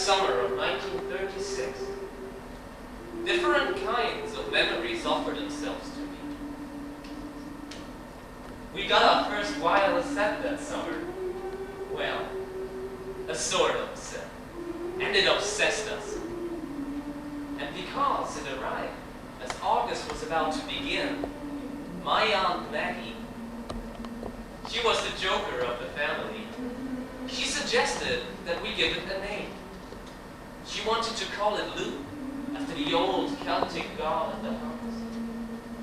summer of 1936. Different kinds of memories offered themselves to me. We got our first wireless set that summer. Well, a sort of set. And it obsessed us. And because it arrived as August was about to begin, my Aunt Maggie, she was the joker of the family. She suggested that we give it a name. She wanted to call it Lugh, after the old Celtic god of the house.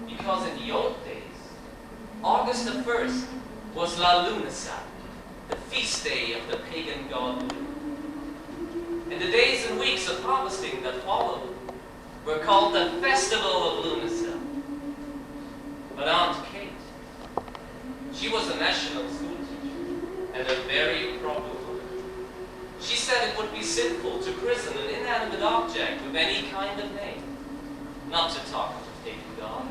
Because in the old days, August the 1st was La Lughnasa, the feast day of the pagan god Lugh. And the days and weeks of harvesting that followed were called the Festival of Lughnasa. But Aunt Kate, she was a national school teacher and a very proper woman. She said it would be sinful to christen an inanimate object with any kind of name, not to talk of the pagan god.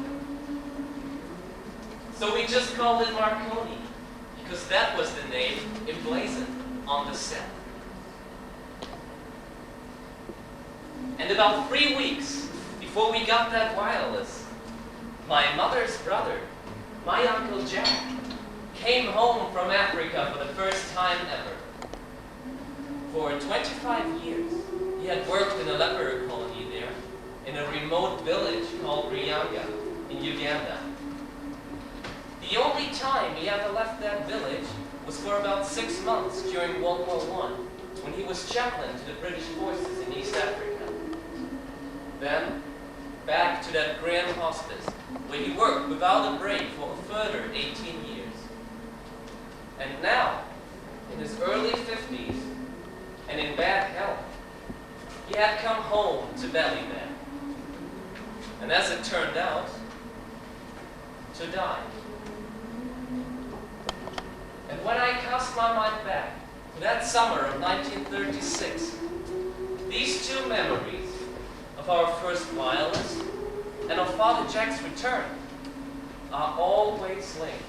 So we just called it Marconi, because that was the name emblazoned on the set. And about 3 weeks before we got that wireless, my mother's brother, my Uncle Jack, came home from Africa for the first time ever. For 25 years, he had worked in a leper colony there, in a remote village called Ryanga in Uganda. The only time he ever left that village was for about 6 months during World War I, when he was chaplain to the British forces in East Africa. Then, back to that grim hospice, where he worked without a break for a further 18 years. And now, in his early 50s, and in bad health, he had come home to Ballybeg. And as it turned out, to die. And when I cast my mind back to that summer of 1936, these two memories of our first wireless and of Father Jack's return are always linked.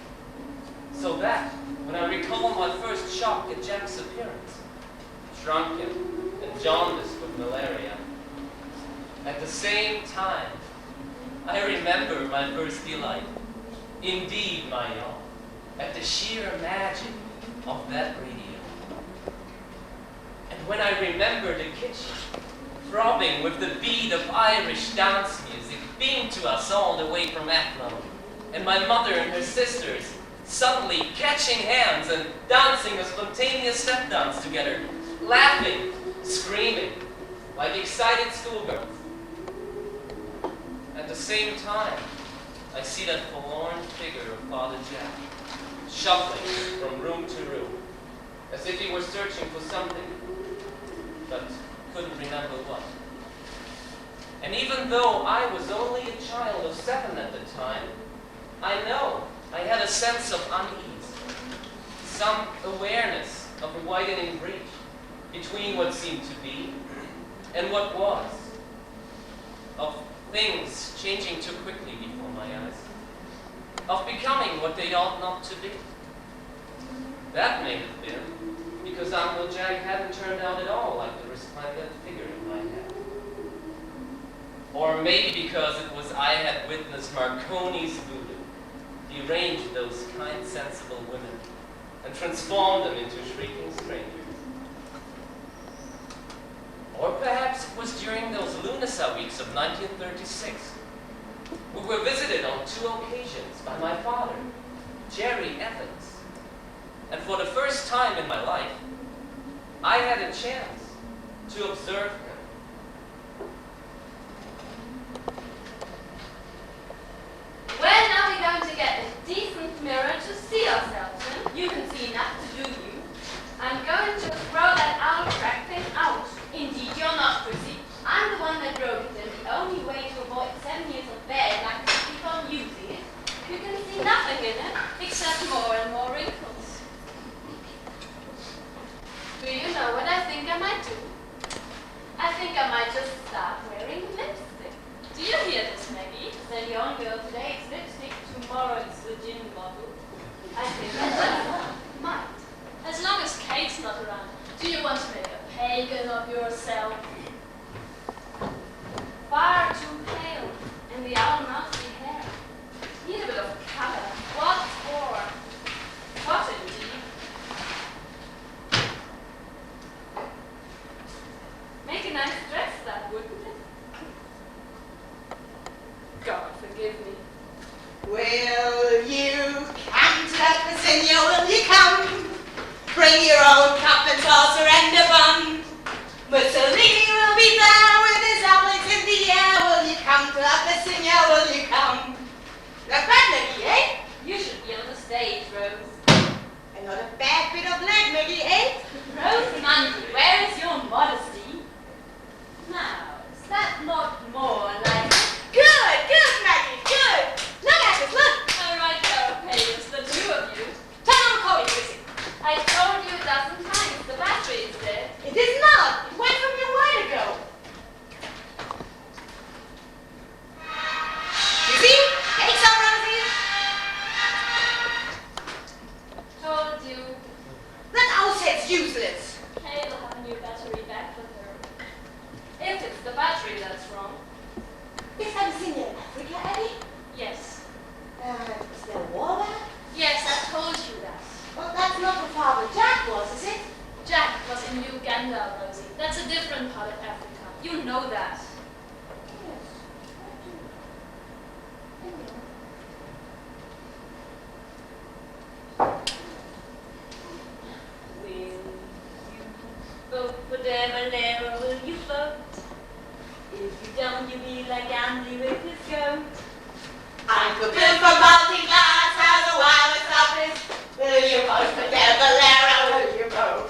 So that, when I recall my first shock at Jack's appearance, shrunken and jaundiced with malaria, at the same time, I remember my first delight, indeed my own, at the sheer magic of that radio. And when I remember the kitchen, throbbing with the beat of Irish dance music beamed to us all the way from Athlone, and my mother and her sisters suddenly catching hands and dancing a spontaneous step dance together, laughing, screaming, like excited schoolgirls. At the same time, I see that forlorn figure of Father Jack, shuffling from room to room, as if he were searching for something, but couldn't remember what. And even though I was only a child of 7 at the time, I know I had a sense of unease, some awareness of a widening breach between what seemed to be and what was, of things changing too quickly before my eyes, of becoming what they ought not to be. That may have been because Uncle Jack hadn't turned out at all like the resplendent figure in my head. Or maybe because it was I had witnessed Marconi's voodoo, deranged those kind, sensible women, and transformed them into shrieking strangers. Or perhaps it was during those Lughnasa weeks of 1936. We were visited on 2 occasions by my father, Gerry Evans. And for the first time in my life, I had a chance to observe him. When are we going to get a decent mirror to see ourselves in? You can see enough to do you. I'm going to throw that owl crack thing out. Indeed, you're not, Chrissy. I'm the one that broke it, and the only way to avoid 7 years of bed like to keep on using it. You can see nothing in it, except more and more wrinkles. Do you know what I think I might do? I think I might just start wearing lipstick. Do you hear this, Maggie? That young girl today is lipstick, tomorrow it's the gin bottle. I think I just might. As long as Kate's not around. Do you want to make a naked of yourself. Far too pale, and the almousy hair. Need a bit of color. What for? What indeed? Make a nice dress, that wouldn't it? God forgive me. Will you come to that Virginia, will you come? Bring your own cup and saucer and a bun. Mussolini will be there with his omelets in the air. Will you come to that Virginia, will you come? Not bad, Maggie, eh? You should be on the stage, Rose. And not a bad bit of leg, Maggie, eh? Rose Mundy, where is your modesty? Now, is that not more like... Good, good, Maggie, good. Look at us, look. All right, Carapace, the two of you. Turn on the coffee, Chrissy. I told you a dozen times, the battery is dead. It is not. It went from you a while ago. You see? Take some, Rosie. Told you. That Aushild's useless. Kay will have a new battery back with her. If it's the battery that's wrong. Is Abyssinia in Africa, Eddie? Yes. Is there a war there? Yes, I told you that. Well, that's not where Father Jack was, is it? Jack was in Uganda, Rosie. That's a different part of Africa. You know that. Yes, I do. Will you vote for Devalera? Will you vote? If you don't, you'll be like Andy with his goat. Uncle Bill from Multi-Glass has a wireless office. Will you vote for Devalera? Will you vote?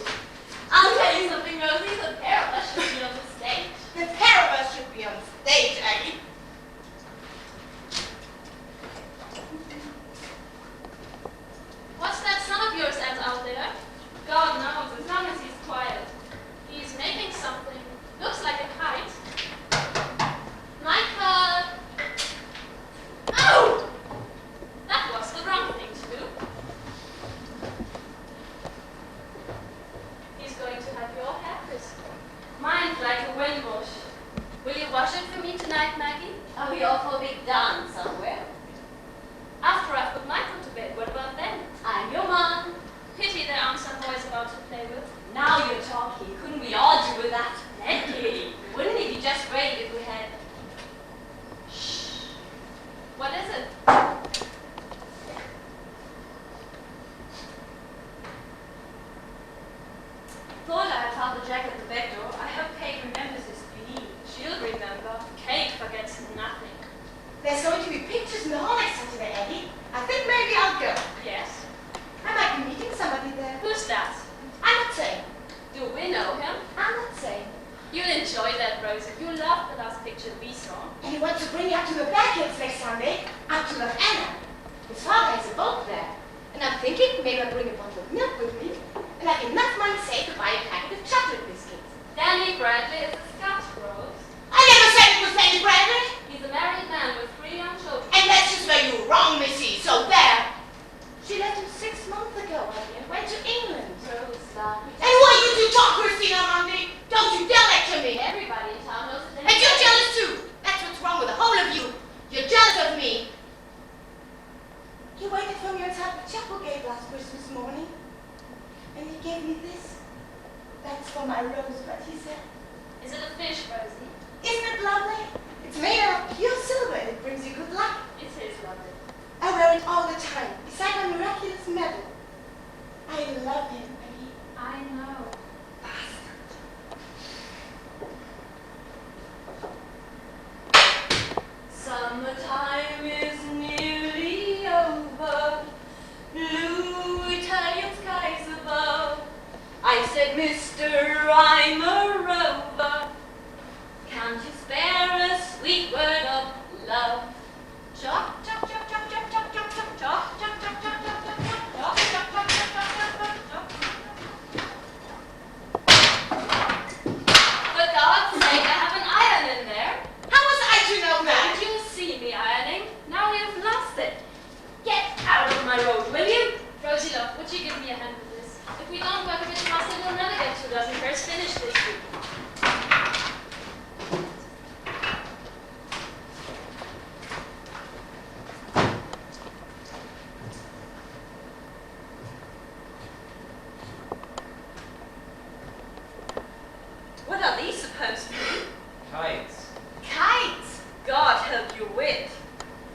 I'll tell you something, Rosie. The pair of us should be on the stage. The pair of us should be on stage, Aggie. What's that son of yours at out there? God knows, as long as he's quiet. He's making something. Looks like a kite. Michael! Oh! That was the wrong thing to do. He's going to have your hair crisped. Mine's like a wind wash. Will you wash it for me tonight, Maggie? Are we off for a big dance somewhere? After I've put Michael to bed, what about then? I'm your mom. Pity there aren't some boys about to play with. Now you're talking. Couldn't we all do with that? Maggie! Wouldn't it be just great if we had... Shh. What is it? Thought I had found the jacket at the back door. I hope Kate remembers this beauty. She'll remember. Kate forgets nothing. There's going to be pictures in the hall next Saturday, Aggie. I think maybe I'll go. Yes. I might be meeting somebody there. Who's that? I'm not saying. Do we know him? I'm not saying. You'll enjoy that, Rosie. You loved the last picture we saw. And he wants to bring you up to the Blackhills next Sunday, up to Lughnasa. His father has a boat there. And I'm thinking maybe I'll bring a bottle of milk with me, and I've enough money saved to buy a packet of chocolate biscuits. Danny Bradley is a Scotch Rose. I never said it was Danny Bradley. He's a married man with 3 young children. And that's just where you're wrong, Missy. So there. She left him 6 months ago, Aggie, and went to England. Rose, love. And what you two talk, Christina Monday? Don't you dare lecture me. Everybody in town knows that. And you're jealous too. That's what's wrong with the whole of you. You're jealous of me. He waited for me outside the chapel gate last Christmas morning. And he gave me this. That's for my rosebud, he said. Is it a fish, Rosie? Isn't it lovely? It's made out of pure silver and it brings you good luck. It is lovely. I wear it all the time, beside my miraculous medal. I love him, Maggie. I know. Summertime is nearly over. Blue Italian skies above. I said, Mister, I'm a rover. Can't you spare a sweet word of love? Chop, chop, chop, chop, chop, chop, chop, chop, chop, chop, chop, chop, chop, chop, chop, chop, chop, chop, chop, chop. For God's sake, I have an iron in there. How was I to know that? Did you see me ironing? Now you've lost it. Get out of my road, will you? Rosie, look, would you give me a hand with this? If we don't work a bit faster, we'll never get 2 dozen pairs finished this week.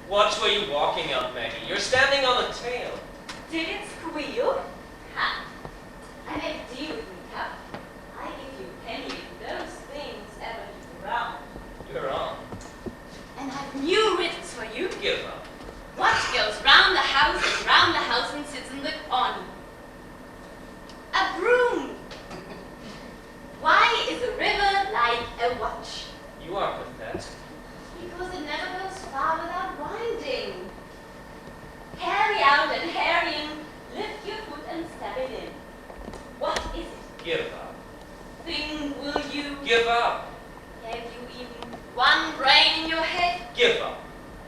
Watch where you're walking up, Maggie. You're standing on a tail. Did it squeal? Ha! I make a deal with me, Cap. I give you a penny if those things ever get around. You're on. And I've new riddles for you. Give up. What goes round the house and sits in the awning? A broom. Why is a river like a watch? You are pathetic. Because it never goes far without winding. Carry out and harry in, lift your foot and step it in. What is it? Give up. Thing will you? Give up. Have you even one brain in your head? Give up.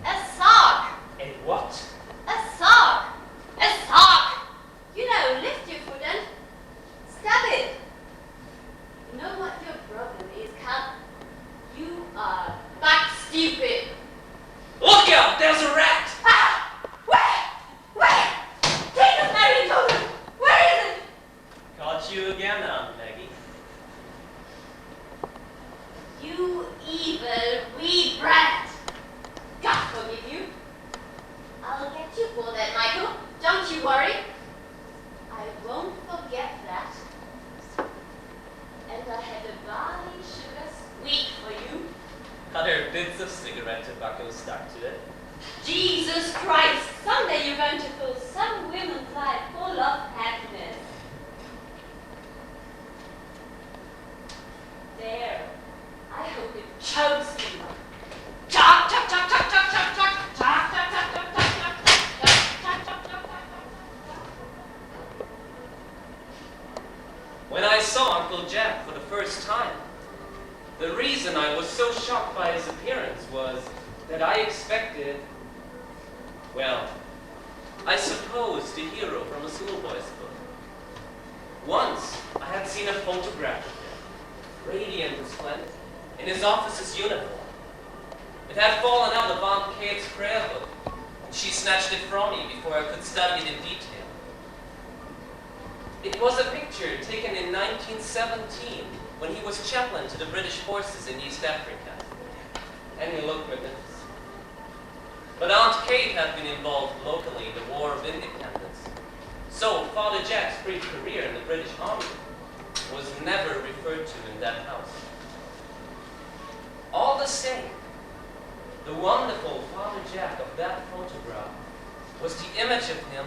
A sock. And what? A sock. A sock. You know, lift your foot and step it. You know what your problem is, Cal? You are back stupid. Look out! There's a rat! Ah! Where? Take us, Mary children! Where is it? Caught you again, Aunt Maggie. You evil wee brat. God forgive you. I'll get you for that, Michael. Don't you worry. I won't forget that. And I had a barley sugar sweet for you. Are there bits of cigarette tobacco stuck to it? Jesus Christ! Someday you're going to fill some women's life full of happiness. There. I hope it chokes you. Chok, chok, chok, chok, chok, chok, chok, chok, chok, chok, chok, chok, chok, chok, chok, chok, chok. When I saw Uncle Jack for the first time, the reason I was so shocked by his appearance was that I expected, well, I supposed a hero from a schoolboy's book. Once, I had seen a photograph of him, radiant and splendid, in his officer's uniform. It had fallen out of Aunt Kate's prayer book, and she snatched it from me before I could study it in detail. It was a picture taken in 1917, when he was chaplain to the British forces in East Africa. And he looked magnificent. But Aunt Kate had been involved locally in the War of Independence. So Father Jack's brief career in the British Army was never referred to in that house. All the same, the wonderful Father Jack of that photograph was the image of him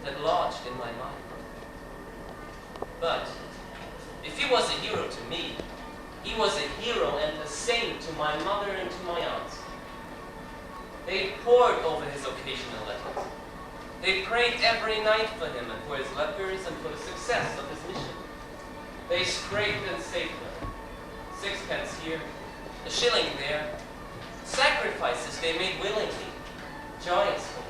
that lodged in my mind. But if he was a hero to me, he was a hero and a saint to my mother and to my aunts. They pored over his occasional letters. They prayed every night for him and for his lepers and for the success of his mission. They scraped and saved him. 6 pence here, a shilling there. Sacrifices they made willingly, joyously,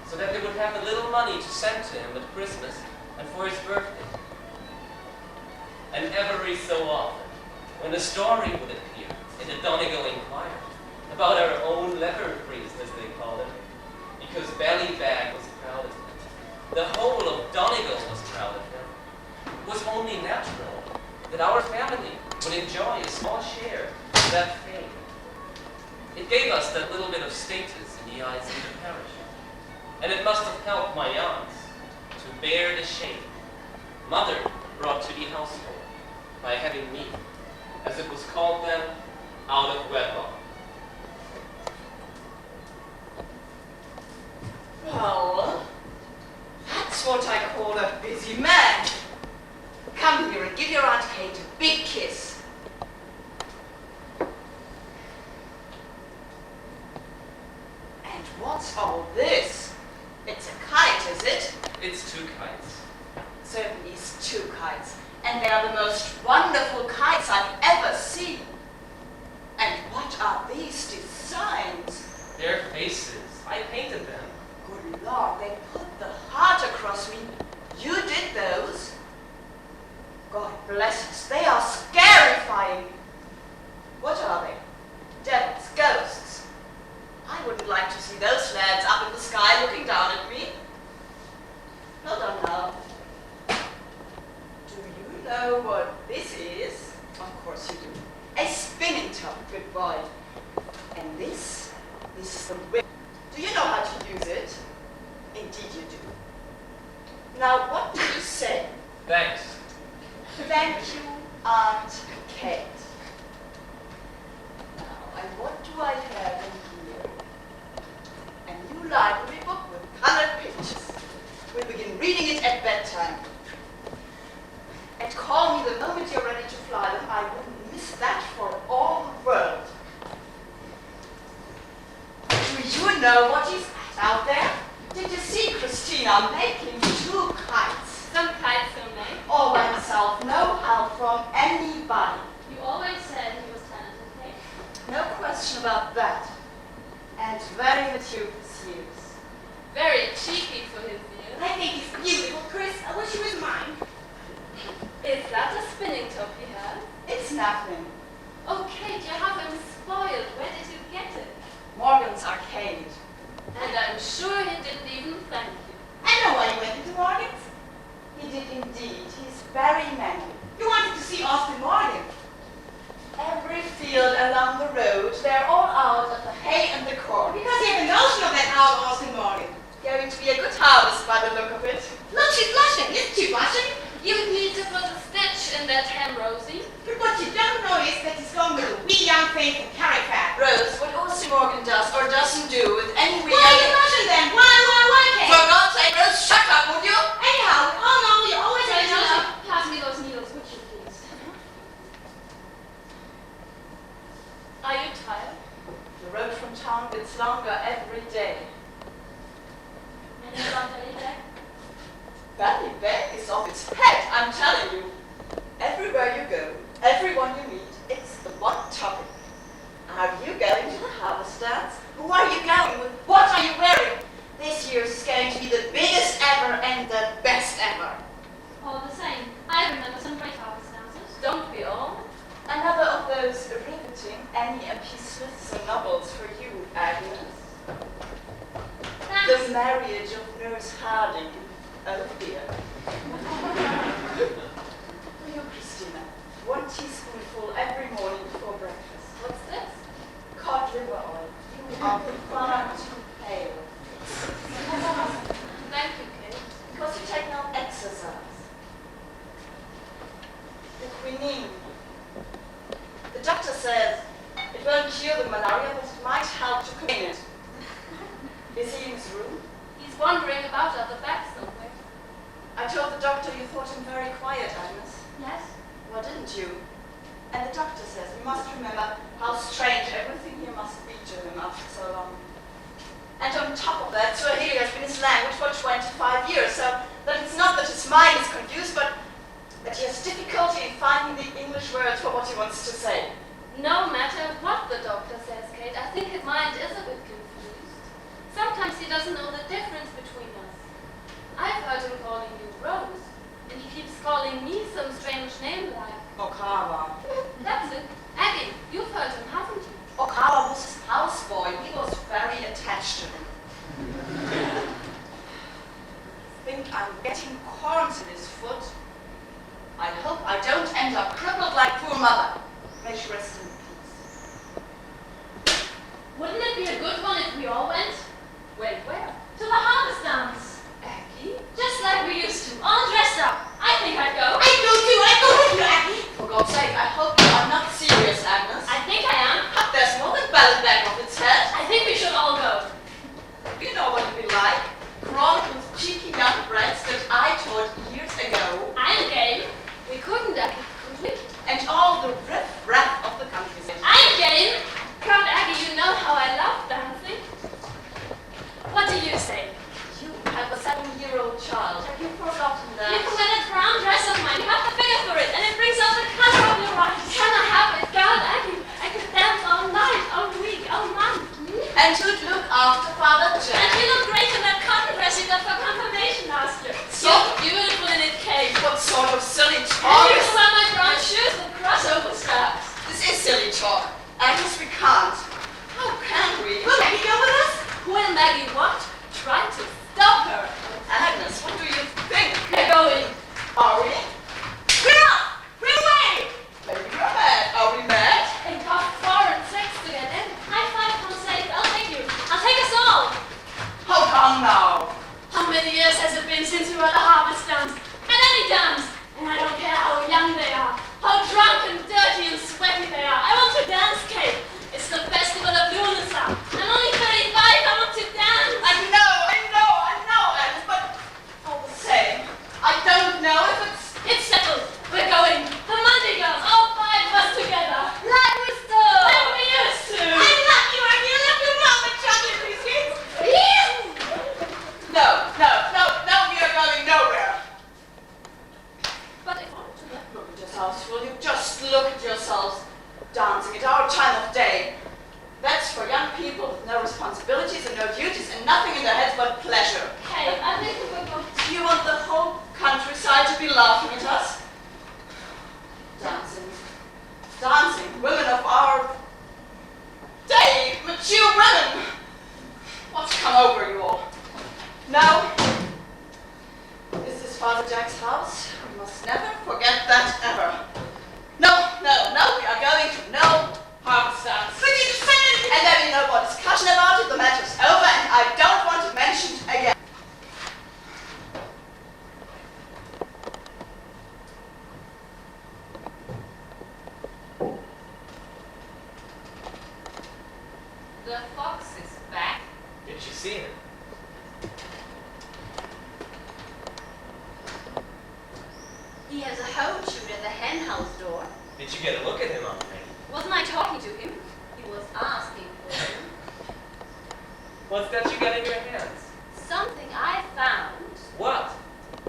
so that they would have a little money to send to him at Christmas and for his birthday. And every so often, when a story would appear in the Donegal Inquirer about our own leper priest, as they call it, because Ballybag was proud of him, the whole of Donegal was proud of him, it was only natural that our family would enjoy a small share of that fame. It gave us that little bit of status in the eyes of the parish, and it must have helped my aunts to bear the shame Mother brought to the household by having me, as it was called then, out of wedlock. Well, that's what I call a busy man. Come here and give your Aunt Kate a big kiss. And what's all this? It's a kite, is it? It's 2 kites. Certainly it's 2 kites. And they are the most wonderful kites I've ever seen. And what are these designs? Their faces. I painted them. Good Lord, they put the heart across me. You did those? God bless us, they are scarifying. What are they? Devils, ghosts. I wouldn't like to see those lads up in the sky looking down at me. Hold on now. Do you know what this is? Of course you do. A spinning top, good boy. And this is the whip. Do you know how to use it? Indeed you do. Now, what do you say? Thanks. Thank you, Aunt Kate. Now, and what do I have in here? A new library book with colored pictures. We'll begin reading it at bedtime. And call me the moment you're ready to fly them. I wouldn't miss that for all the world. Do you know what is out there? Did you see Christina making 2 kites? Some kites are made. All by himself, no help from anybody. You always said he was talented, Kate. No question about that. And very mature for his years. Very cheeky for his years. I think he's beautiful, Chris. I wish he was mine. Is that a spinning top he has? It's nothing. Oh, Kate, you have him spoiled. Where did you get it? Morgan's Arcade. And I'm sure he didn't even thank you. I know why you went into Morgan's. He did indeed. He's very manly. You wanted to see Austin Morgan. Every field along the road, they're all out of the hay and the corn. Because you have a notion of that owl Austin Morgan. Going to be a good harvest by the look of it. Look, she's blushing. Isn't she blushing? You need to put a stitch in that hem, Rosie. But what you don't know is that he's going with a wee young face and carry fat. Rose, what Austin Morgan does or doesn't do with any wee young... Why are you blushing then? Why, Kate? For God's sake, Rose, shut up, would you? Anyhow, oh no, you always have to... Pass me those needles, would you please? Are you tired? The road from town gets longer every day. And you want any day? Benedikt is off its head, I'm telling you. Everywhere you go, everyone you meet, it's the one topic. Are you going to the harvest dance? Who are you going with? What are you wearing? This year's is going to be the biggest ever and the best ever. All the same, I remember some great harvest dances. Don't we all? Another of those riveting Annie and P. Smithson novels for you, Agnes. Thanks. The Marriage of Nurse Harding. Oh dear. For you, Christina, 1 teaspoonful every morning before breakfast. What's this? Cod liver oil. You are far too pale. Thank you, Kate. Because you take no exercise. The quinine. The doctor says it won't cure the malaria, but it might help to contain it. Is he in his room? He's wandering about at the back somewhere. I told the doctor you thought him very quiet, Agnes. Yes? Well, didn't you? And the doctor says we must remember how strange everything here must be to him after so long. And on top of that, Swahili has been his language for 25 years, so that it's not that his mind is confused, but that he has difficulty in finding the English words for what he wants to say. No matter what the doctor says, Kate, I think his mind is a bit confused. Sometimes he doesn't know the difference between us. I've heard him calling you Rose, and he keeps calling me some strange name like... Okawa. That's it. Aggie, you've heard him, haven't you? Okawa was his houseboy. He was very attached to him. Think I'm getting corns in his foot. I hope I don't end up crippled like poor mother. May she rest in peace. Wouldn't it be a good one if we all went? Wait, where? To the harvest dance. Aggie? Just like we used to, all dressed up. I think I'd go. I do too. I go with you, Aggie. For God's sake, I hope you are not serious, Agnes. I think I am. There's more than balance back of its head. I think we should all go. You know what it'd be like. Crawling with cheeky young brats that I taught years ago. I'm game. We couldn't, Aggie, could we? And all the riff-raff of the countryside. I'm game. Proud Aggie, you know how I love dancing. What do you say? You have a 7-year-old child. Have you forgotten that? You can wear that brown dress of mine. You have the figure for it, and it brings out the color of your eyes. Can I have it? God, Aggie, I could dance all night, all week, all month. And you'd look after Father Jack. And you look great in that cotton dress you got for confirmation last year. So beautiful in it, Kate. What sort of silly And talk you is can wear my brown shoes with crossover straps. this? Is silly talk. Agnes, we can't. How can we? Will Maggie go with us? Will Maggie what? Try to stop her. Agnes, what do you think? We're going. Are we? We're off! We're away! Maybe we're mad. Are we mad? It cost 4 and 6 to get in. High five, Conseil. I'll take you. I'll take us all. Hold on now. How many years has it been since we were at the harvest dance? And any dance! And I don't care how young they are, how drunk and dirty and sweaty they are. I want to dance, Kate. It's the festival of Lughnasa. I'm only 35, I want to dance. I know, Agnes, but all the same, I don't know if It's settled. We're going. The Monday girls, all 5 of us together. like we still. Like we used to. I love you, and you love your mom and chocolate biscuits. No, we are going nowhere. But if I want to Look at yourselves, will you? Just look at yourselves. Dancing at our time of day. That's for young people with no responsibilities and no duties and nothing in their heads but pleasure. Kate, I think we're going. Do you want the whole countryside to be laughing at us? Dancing, women of our day, mature women. What's come over you all? No? This is Father Jack's house. We must never forget that ever. No, we are going to no harvest dance. But you just said it! And there be no more discussion about it, the matter's over, and I don't want it mentioned again. The fox is back. Did you see him? He has a Hauschild at the hen house door. Did you get a look at him, Aunt Maggie? Wasn't I talking to him? He was asking for him. What's that you got in your hands? Something I found What?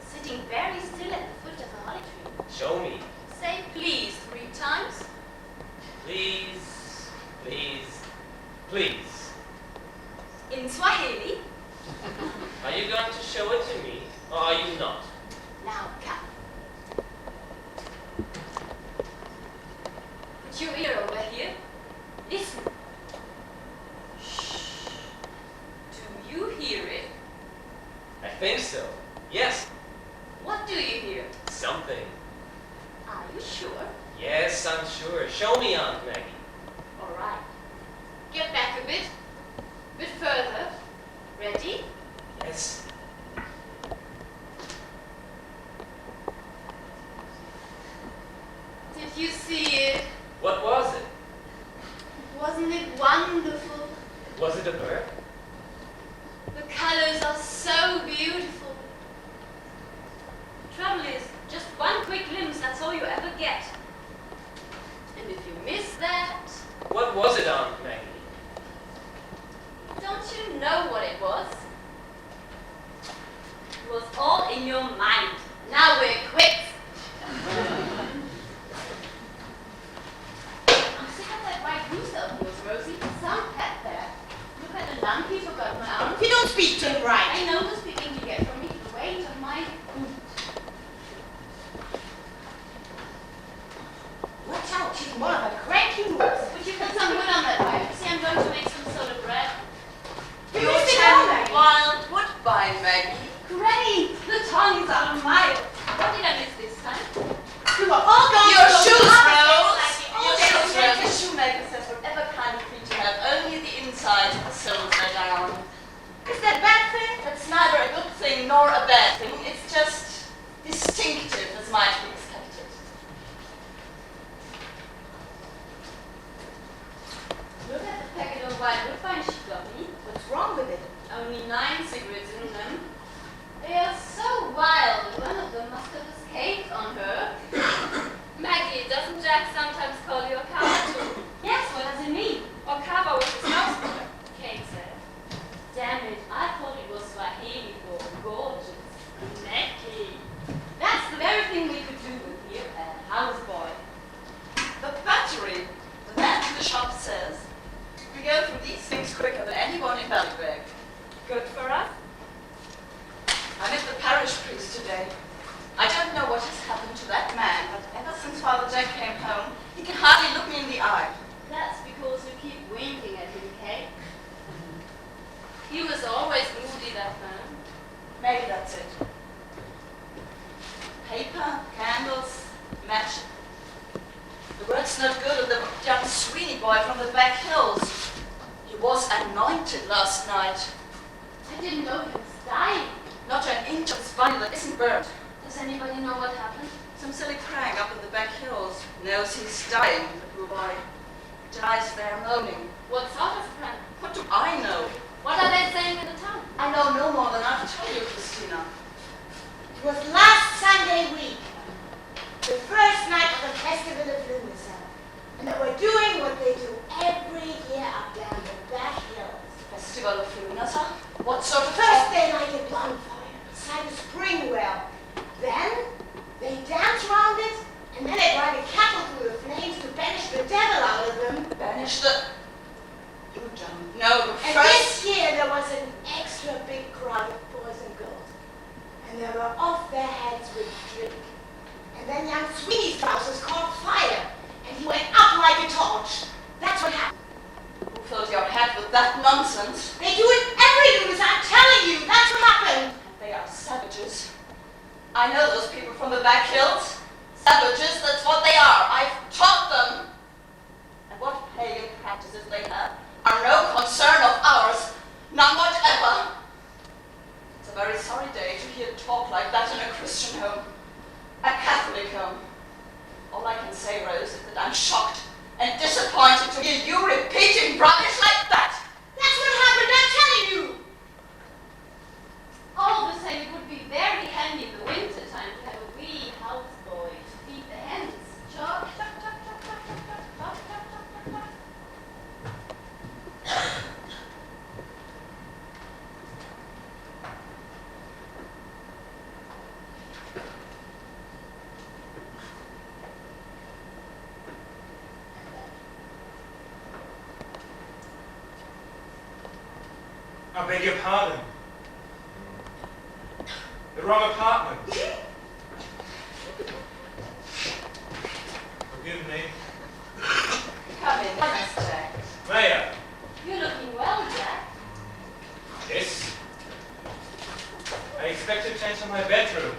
sitting very still at the foot of the holly tree. Show me. Say please 3 times. Please, please, please. In Swahili. Are you going to show it to me, or are you not? Now come. Put your ear over here. Listen. Shh. Do you hear it? I think so. Yes. What do you hear? Something. Are you sure? Yes, I'm sure. Show me, Aunt Maggie. All right. Get back a bit. Bit further. Ready? Yes. Did you see it? What was it? Wasn't it wonderful? Was it a bird? The colors are so beautiful. Trouble is, just one quick glimpse, that's all you ever get. And if you miss that, What was it, Aunt Maggie? don't you know what it was? It was all in your mind. Now we're quits. I'm sick of that white rooster of yours, Rosie. Some pet there. Look at the lump you forgot my arm. If you don't speak to him right. I know the speaking you get from me. The weight of my boot. Watch out, she's one of her cranky moves. Would you put some wood on that fire? See, I'm going to make some sort of bread. You're sit telling down, Maggie. wild woodbine, Maggie. Great! The tongues are a mile. What did I miss this time? You are all going Your to shoes, Rose. Maggie, all Your day shoes, long. Rose. The shoemaker says whatever kind of feet you have, only the inside of the soles are down. Is that a bad thing? That's neither a good thing nor a bad thing. It's just distinctive, as might be expected. Look at the packet of white woodbine she got me. What's wrong with it? Only 9 cigarettes in them. They are so wild, one of them must have escaped on her. Maggie, doesn't Jack sometimes call you a coward too? Yes, what does it mean? Or cover with his houseboy? Kate said. Damn it, I thought it was Swahili for gorgeous. Maggie. That's the very thing we could do with here, a houseboy. The battery, the man in the shop says, we go through these things quicker than anyone in Belgrade. Good for us? I met the parish priest today. I don't know what has happened to that man, but ever since Father Jack came home, he can hardly look me in the eye. That's because you keep winking at him, Kate. He was always moody, that man. Maybe that's it. Paper, candles, match. The word's not good of the young Sweeney boy from the back hills. He was anointed last night. I didn't know he was dying. Not an inch of his body that isn't burnt. Does anybody know what happened? Some silly crank up in the back hills knows he's dying, the poor boy. Dies there moaning. What sort of prank? What do I know? What are they saying in the town? I know no more than I've told you, Christina. It was last Sunday week, the first night of the festival of Lughnasa, and they were doing what they do every year up down the back hills. Festival of Lughnasa? What sort of First they light a bonfire beside a spring well. Then they dance round it, and then they drive a cattle through the flames to banish the devil out of them. Banish the... You don't know the And first... this year there was an extra big crowd of boys and girls, and they were off their heads with drink. And then young Sweeney's trousers caught fire, and he went up like a torch. That's what happened. Who filled your head with that nonsense? They do it every news, I'm telling you. That's what happened. They are savages. I know those people from the back hills. Savages, that's what they are. I've taught them. And what pagan practices they have are no concern of ours. None whatever. It's a very sorry day to hear talk like that in a Christian home. A Catholic home. All I can say, Rose, is that I'm shocked and disappointed to hear you repeating rubbish like that. That's what happened, I'm telling you. All the same, it would be very handy in the winter time to have a wee houseboy to feed the hens. Chop, chop, chop, chop, chop, chop, chop, chop, chop, chop, chop. I beg your pardon. The wrong apartment. Forgive me. Come in, Jack. Mayor. You're looking well, Jack. Yes. I expect to change to my bedroom.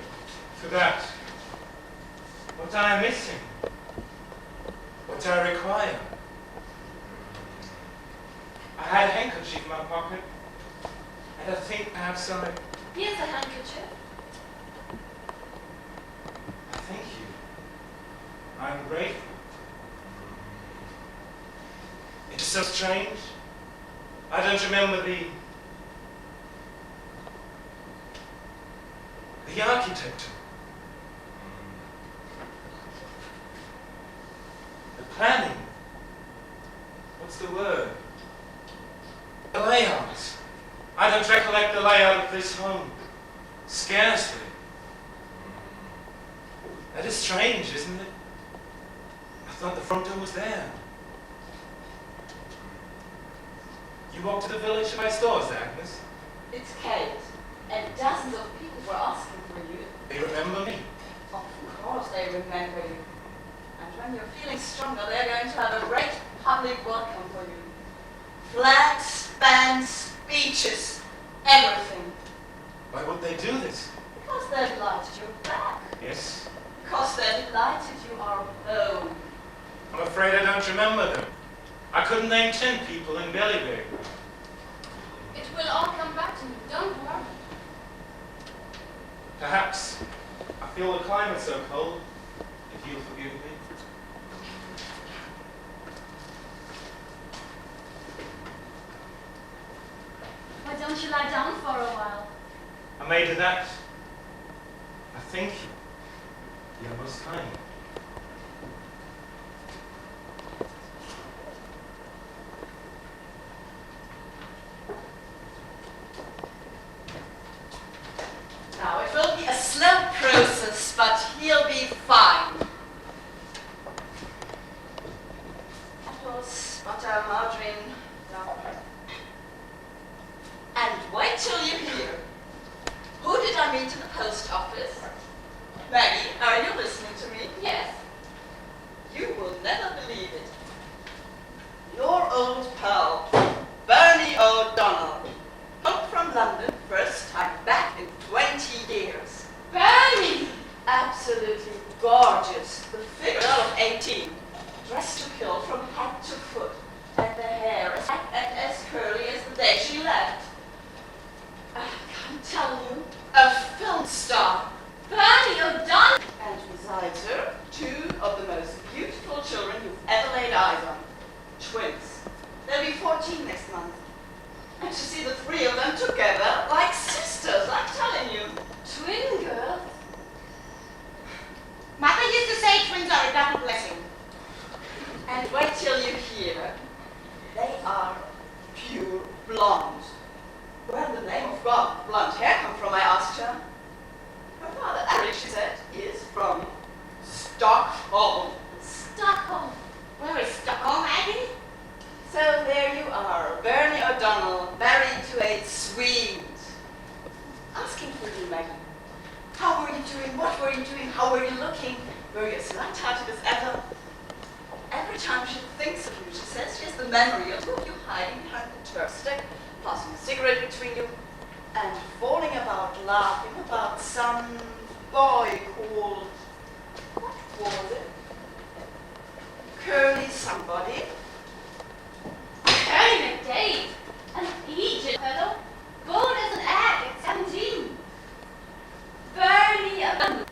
For that. What I am missing. What I require. I had a handkerchief in my pocket. And I think perhaps I... Here's a handkerchief. Thank you. I'm grateful. It is so strange. I don't remember the architecture. The planning. What's the word? The layout. I don't recollect the layout of this home. Scarcely. That is strange, isn't it? I thought the front door was there. You walked to the village to buy stores, Agnes? It's Kate, and dozens of people were asking for you. They remember me. Of course they remember you. And when you're feeling stronger, they're going to have a great public welcome for you. Flags, bands, speeches, everything. Why would they do this? Because they're delighted you're back. Yes. Because they're delighted you are home. I'm afraid I don't remember them. I couldn't name 10 people in Bellyberg. It will all come back to me, don't worry. Perhaps. I feel the climate so cold, if you'll forgive me. Why don't you lie down for a while? I may do that. I thank you. You're most kind. Now, it will be a slow process, but he'll be fine. Apples, butter, margarine, flour. And wait till you hear. Who did I meet in the post office? Maggie, are you listening to me? Yes. You will never believe it. Your old pal, Bernie O'Donnell, come from London, first time back in 20 years. Bernie! Absolutely gorgeous. The figure of 18. Dressed to kill from head to foot. And the hair as black and as curly as the day she left. rather blonde hair come from, I asked her. Her father, Erik, she said, is from Stockholm. Stockholm. Where is Stockholm, Maggie? So there you are, Bernie O'Donnell, married to a Swede. Asking for you, Maggie. How were you doing? What were you doing? How were you looking? Were you as light-hearted as ever? Every time she thinks of you, she says she has the memory of you hiding behind the turf stick, passing a cigarette between you, and falling about laughing about some boy called, what was it? Curly somebody. Curly McDade. An Egypt fellow. Born as an egg at 17. Bernie O'Donnell.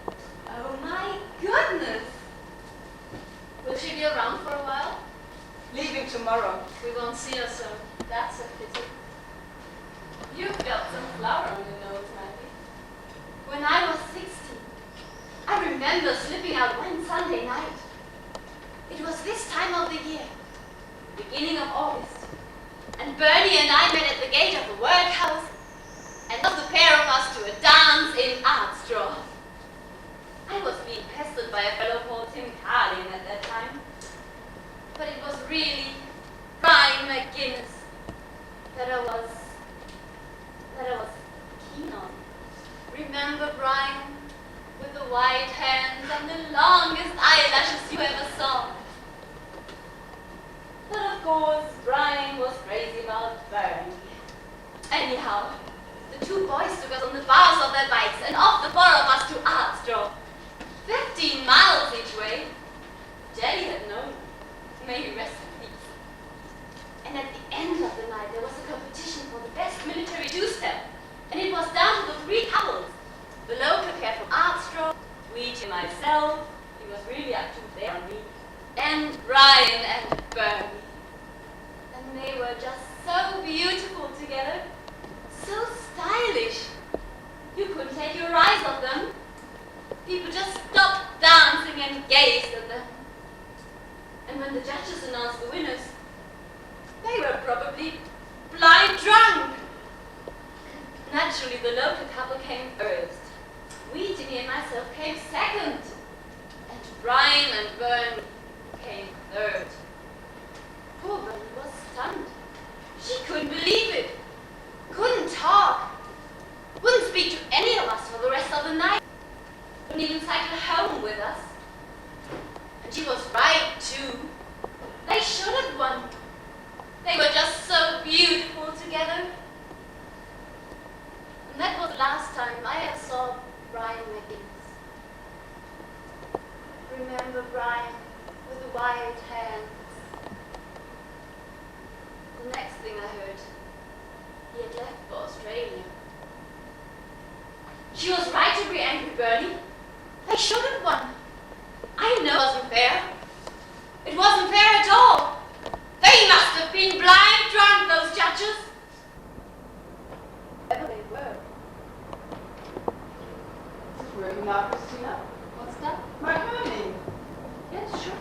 Oh my goodness. Will she be around for a while? Leaving tomorrow. We won't see her soon. That's a pity. You've got some flour on your nose, Maggie. When I was 16, I remember slipping out one Sunday night. It was this time of the year, beginning of August, and Bernie and I met at the gate of the workhouse, and took the pair of us to a dance in art straw. I was being pestered by a fellow called Tim Carling at that time, but it was really Brian McGuinness that I was keen on. Remember Brian? With the white hands and the longest eyelashes you ever saw. But of course, Brian was crazy about Bernie. Anyhow, the two boys took us on the bars of their bikes and off the four of us to Artstraw. 15 miles each way. Gerry had known. May he rest in peace. And at the end of the night, there was a competition for the best military two-step. And it was down to the 3 couples. The local cat from Artstraw, Weech and myself, he was really up to there on me, and Brian and Bernie. And they were just so beautiful together, so stylish. You couldn't take your eyes off them. People just stopped dancing and gazed at them. And when the judges announced the winners, they were probably blind drunk. Naturally, the local couple came first. Weetiny and myself came second, and Brian and Bernie came third. Poor Bernie was stunned. She couldn't believe it. Couldn't talk. Wouldn't speak to any of us for the rest of the night. Wouldn't even cycle home with us. And she was right, too. They should have won. They were just so beautiful together. And that was the last time I ever saw Brian McGuinness. Remember Brian with the white hands? The next thing I heard, he had left for Australia. She was right to be angry, Bernie. They should have won. I know it wasn't fair. It wasn't fair at all. They must have been blind drunk, those judges. Whatever they were. Working now, Christina? What's that? My honey. Yes, sure.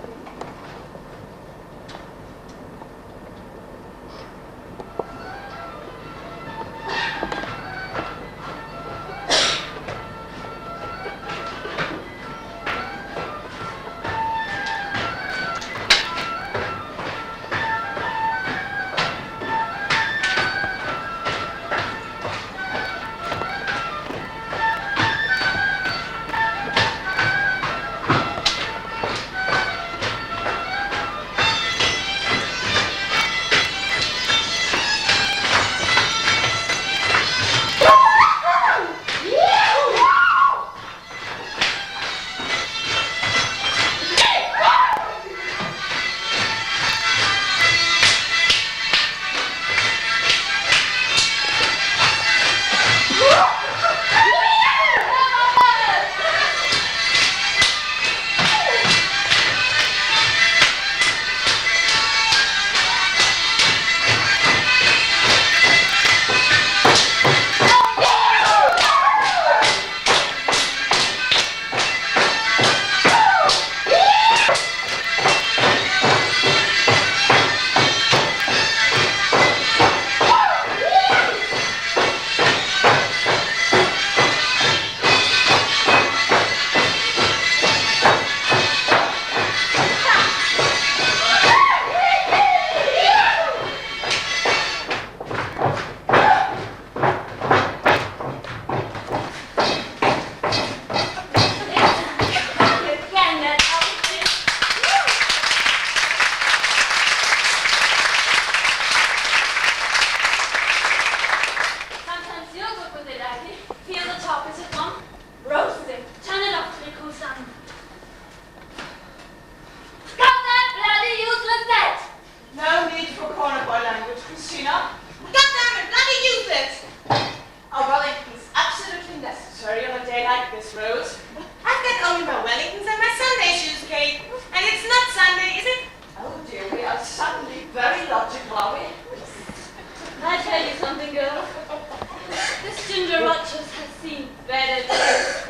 Ginger Rogers has seen better days.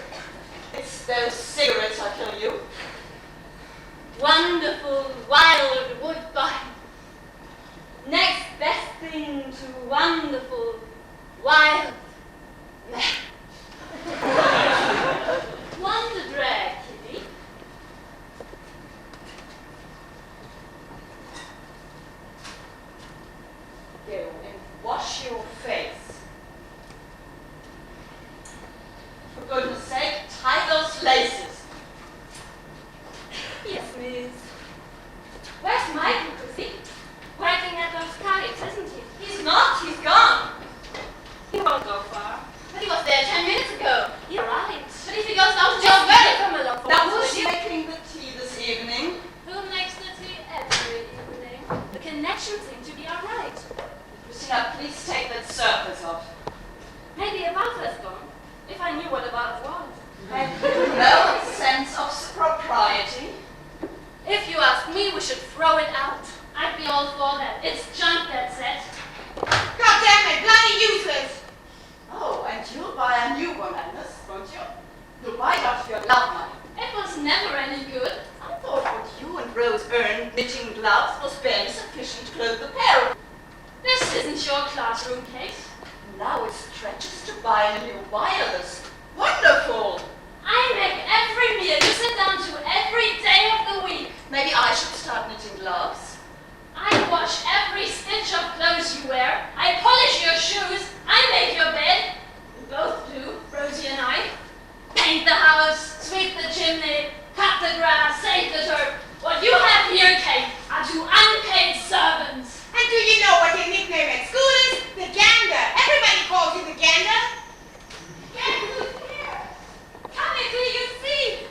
It's those cigarettes I kill you. Wonderful, wild woodbine. Next best thing to wonderful, wild man. Wonder drag, kitty. Go and wash your face. For goodness sake, tie those laces. Yes, miss. Where's Michael, Chrissy? Working at those kites, isn't he? He's not, he's gone. He won't go far. But he was there 10 minutes ago. You're right. But if he goes down to Just John very come along for Now, once, who's will you? making the tea this evening? Who makes the tea every evening? The connection seems to be alright. Christina, please take that surface off. Maybe a bath has gone. If I knew what a bath was. Have you no sense of propriety? If you ask me, we should throw it out. I'd be all for that. It's junk, that's it. God damn it, bloody useless! Oh, and you'll buy a new one, Agnes, won't you? You'll buy it out of your glove money. It was never any good. I thought what you and Rose earned knitting gloves was barely sufficient to clothe the pair of. This isn't your classroom, Kate. Now it stretches to buy a new wireless. Wonderful! I make every meal you sit down to every day of the week. Maybe I should start knitting gloves. I wash every stitch of clothes you wear. I polish your shoes. I make your bed. We both do, Rosie and I. Paint the house, sweep the chimney, cut the grass, save the turf. What you have here, Kate, are two unpaid servants. And do you know what your nickname at school is? The Gander. Everybody calls you the Gander. Guess who's here? Come here till you see.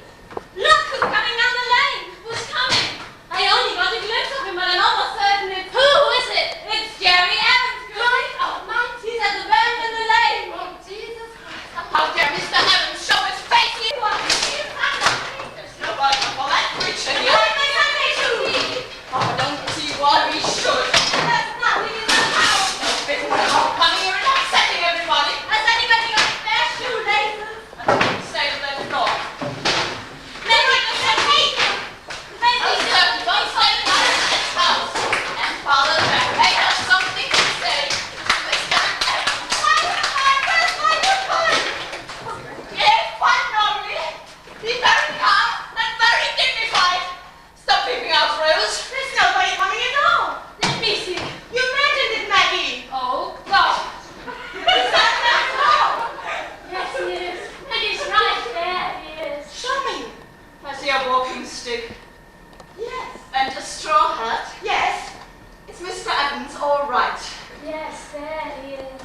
Look who's coming down the lane. Who's coming? I only got a glimpse of him, but I'm almost certain it's... Who is it? It's Gerry Evans, good. Oh, my. He's at the bend in the lane. Oh, Jesus Christ. How dare Mr. Evans show his face here? There's no welcome for that creature here. Oh, I don't see why we should. That's nothing in the house. Big crowd coming here and upsetting everybody. Has anybody got their shoelaces? I didn't say that they're not. Maybe it's a cake. Maybe I certainly won't say that in this house. And Father Jack may have something to say to Mr. Evans. Where's my woodbine? Yes, quite normally. Be very calm and very dignified. Stop peeping out, Rose. There's nobody coming at all. Let me see. You imagined it, Maggie. Oh, God. Is that all? Yes, he is. And he's right there, he is. Show me. I see a walking stick. Yes. And a straw hat. Yes. Is Mr. Evans all right? Yes, there he is.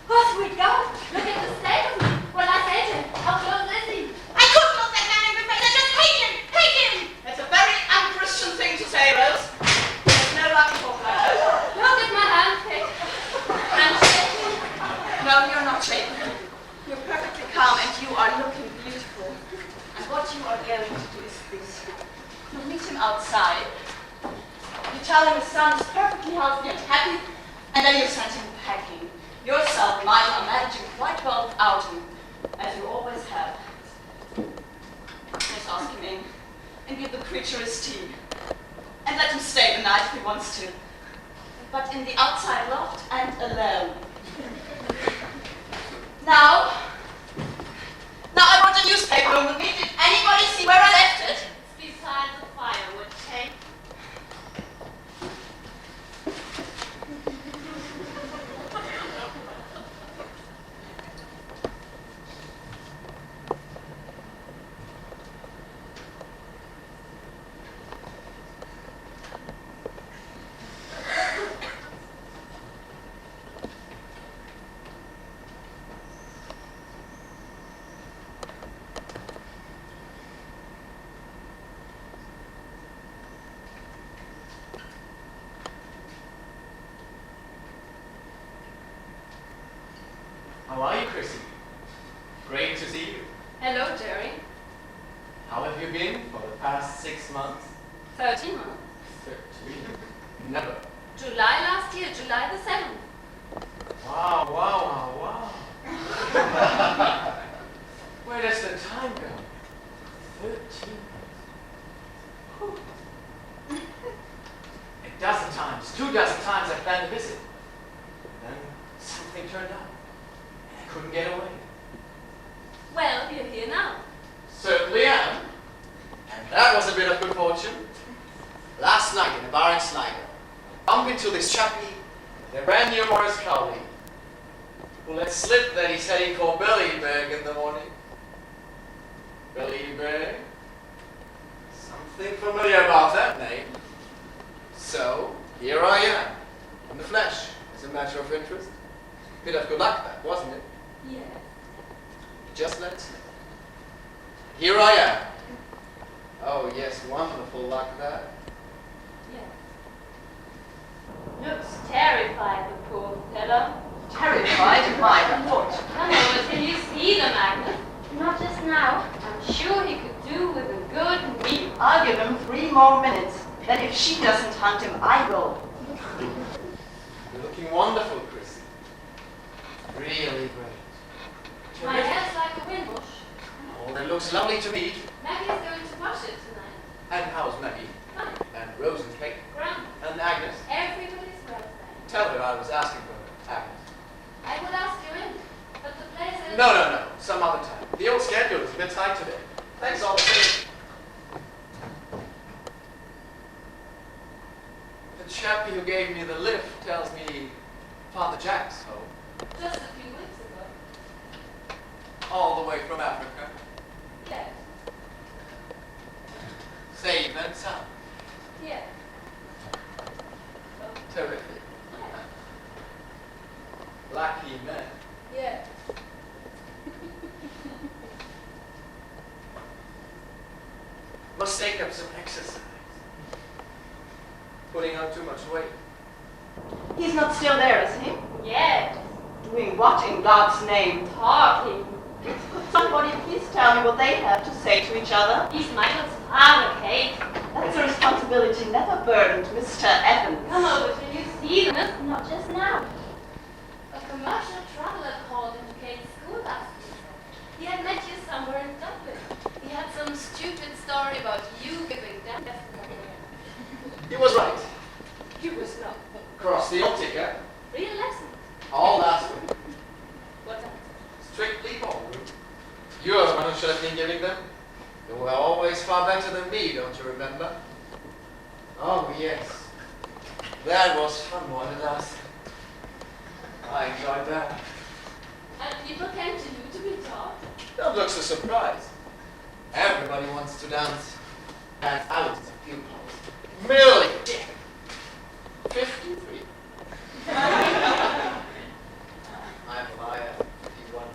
Off we go. Look at the state of me. Well, I said him. How close is he? I couldn't look that man in the face. I just hate him. Hate him. That's a very unchristian thing to say, Rose. There's no right to talk like that. Look at my hand, Kate. I'm shaking. No, you're not shaking. You're perfectly calm and you are looking beautiful. And what you are going to do is this. You meet him outside. You tell him his son is perfectly healthy and happy, and then you send him packing. Yourself and mine are managing quite well without him, as you always have. Just ask him in, and give the creature his tea. And let him stay the night if he wants to. But in the outside loft and alone. Now I brought a newspaper home with me. Did anybody see where I left it? It's beside the firewood, Kate. How are you, Chrissy? Great to see you. Hello, Gerry. How have you been for the past 6 months? 13 months. 13? Never. July last year, July the 7th. Wow. Where does the time go? 13. Whew. A dozen times, 2 dozen times I planned a visit. And then something turned up. And I couldn't get away. Well, you're here now. Certainly am. And that was a bit of good fortune. Last night in a bar in Sligo, bump into this chappie, the brand new Morris Cowley, who let slip that he's heading for Billyberg in the morning. Billyberg? Something familiar about that name. So, here I am, in the flesh, as a matter of interest. Bit of good luck that, wasn't it? Yes. Just let it slip. Here I am. Oh yes, wonderful luck that. Yes. Looks terrified, the poor fellow. Terrified, my lord. Come over till you see them, Agnes. Not just now. I'm sure he could do with a good meal. I'll give him 3 more minutes. Then if she doesn't hunt him, I will. You're looking wonderful, Chrissy. Really great. My hair's like a wind bush. Oh, it looks lovely to me. Maggie's going to wash it tonight. And how's Maggie? Fine. And Rosenfeld? Grand. And Agnes? Everybody's well then. Tell her I was asking for her, Agnes. I would ask you in, but the place is... No. Some other time. The old schedule is a bit tight today. Thanks all the same. The chappie who gave me the lift tells me Father Jack's home. Just a few weeks ago. All the way from Africa. Yes. Safe and sound. Yes. Terrific. Lucky man. Yes. Must take up some exercise. Putting on too much weight. He's not still there, is he? Yes. Doing what in God's name? Talking. Somebody please tell me what they have to say to each other. He's Michael's father, Kate. That's a responsibility never burdened Mr. Evans. Come over till you see them. Not just now. A commercial traveler called into Kate's school last week. He had met you somewhere in Dublin. He had some stupid story about you giving them yesterday. He was right. You was not. Crossed the old ticket. Real lesson. All last week. What else? Strictly ballroom. You're the one who should have been giving them. You were always far better than me, don't you remember? Oh, yes. That was fun, wasn't it, last? I enjoyed that. And people came to you to be taught. Don't look so surprised. Everybody wants to dance. And thousands of pupils. Millions. 53. I'm a liar. 51.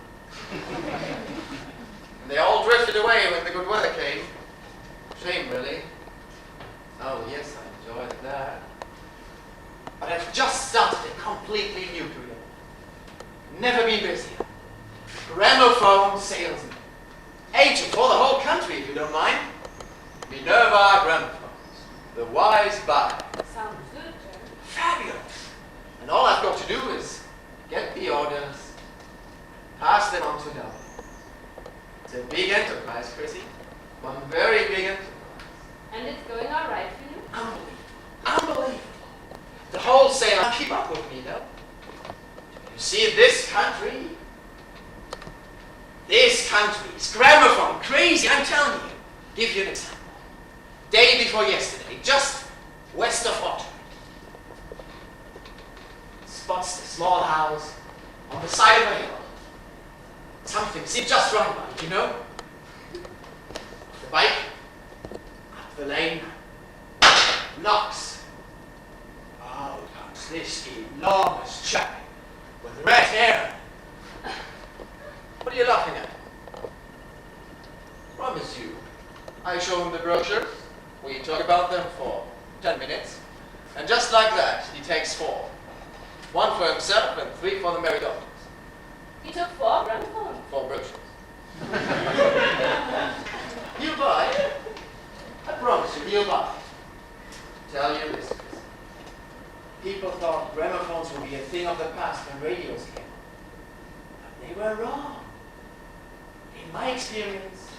And they all drifted away when the good weather came. Shame, really. Oh, yes, I enjoyed that. But I've just started a completely new career. Never been busier. Gramophone salesman. Agent for the whole country, if you don't mind. Minerva Gramophones. The wise buyer. Sounds good, Gerry. Fabulous. And all I've got to do is get the orders, pass them on to Dublin. It's a big enterprise, Chrissy. One very big enterprise. And it's going all right for you? Unbelievable. The wholesaler can't keep up with me, though. You see, this country is gramophone crazy, I'm telling you. Give you an example. Day before yesterday, just west of Ottery. Spots the small house on the side of a hill. Something seemed just right by it, you know? Off the bike, up the lane, knocks. Out comes this enormous chappie with red hair. What are you laughing at? Promise you. I show him the brochures. We talk about them for 10 minutes. And just like that, he takes 4. 1 for himself and 3 for the merry daughters. You took 4 gramophones. 4 brochures. He'll buy. I promise you, he'll buy. Tell you this. People thought gramophones would be a thing of the past when radios came. But they were wrong. in my experience,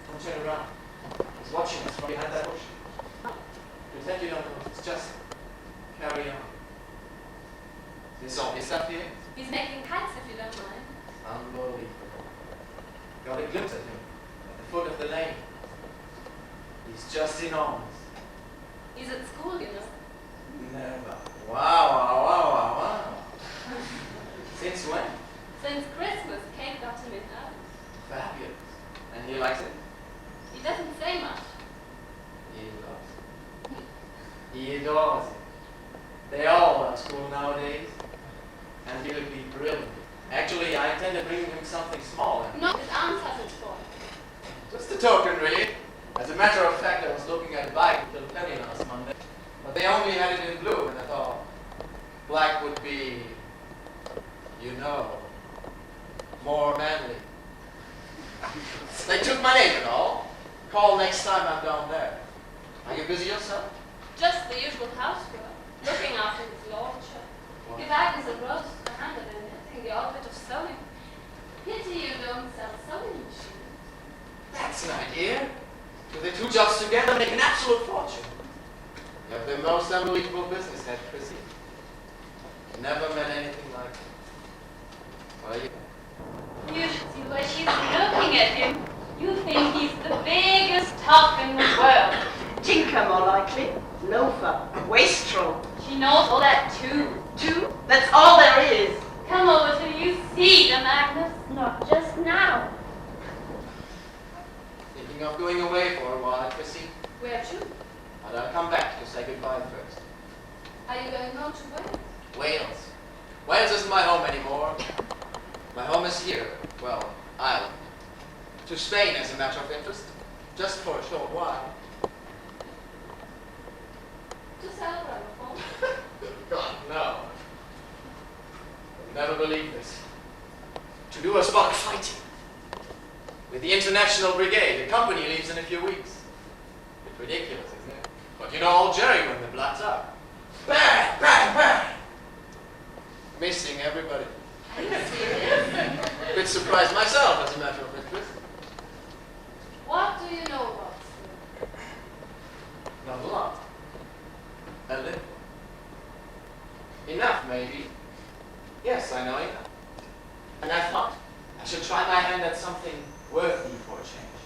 don't turn around. He's watching us from behind that bush. Pretend you don't know. It's just carry on. This all his stuff here? He's making kites, if you don't mind. Unbelievable. Got a glimpse at him at the foot of the lane. He's just enormous. He's at school, you know. Never. Wow. Since when? Since Christmas, Kate got him in early. Fabulous. And he likes it? He doesn't say much. He loves it. He adores it. They all love school nowadays. And he'll be brilliant. Actually, I intend to bring him something small. No, his aunt has it for him. Just a token, really. As a matter of fact, I was looking at a bike at Little Penny last Monday. But they only had it in blue, and I thought black would be, you know, more manly. They took my name and all. Call next time I'm down there. Are you busy yourself? Just the usual housework, looking after his lordship. Give Agnes and Rose a hand in knitting, the odd bit of sewing. Pity you don't sell sewing machines. That's an idea. Do the two jobs together make an absolute fortune. You have the most unbelievable business head, Chrissy. Never met anything like it. Well, You should see the way she's looking at him. You think he's the biggest top in the world. Tinker, more likely. Loafer. Wastrel. She knows all that too. Two? That's all there is. Come over till you see them, Agnes. Not just now. Thinking of going away for a while, Chrissy. Where to? But I'll come back to say goodbye first. Are you going home to Wales? Wales. Wales isn't my home anymore. My home is here. Well, Ireland. To Spain, as a matter of interest. Just for a short while. To sell gramophone? God, no. You'll never believe this. To do a spot fighting. With the International Brigade. The company leaves in a few weeks. It's ridiculous, isn't it? But you know old Gerry when the blood's up. Bang, bang, bang! Missing everybody. Are you serious? A bit surprised myself, as a matter of interest. What do you know about school? Not a lot. A little. Enough, maybe. Yes, I know enough. And I thought I should try my hand at something worthy for a change.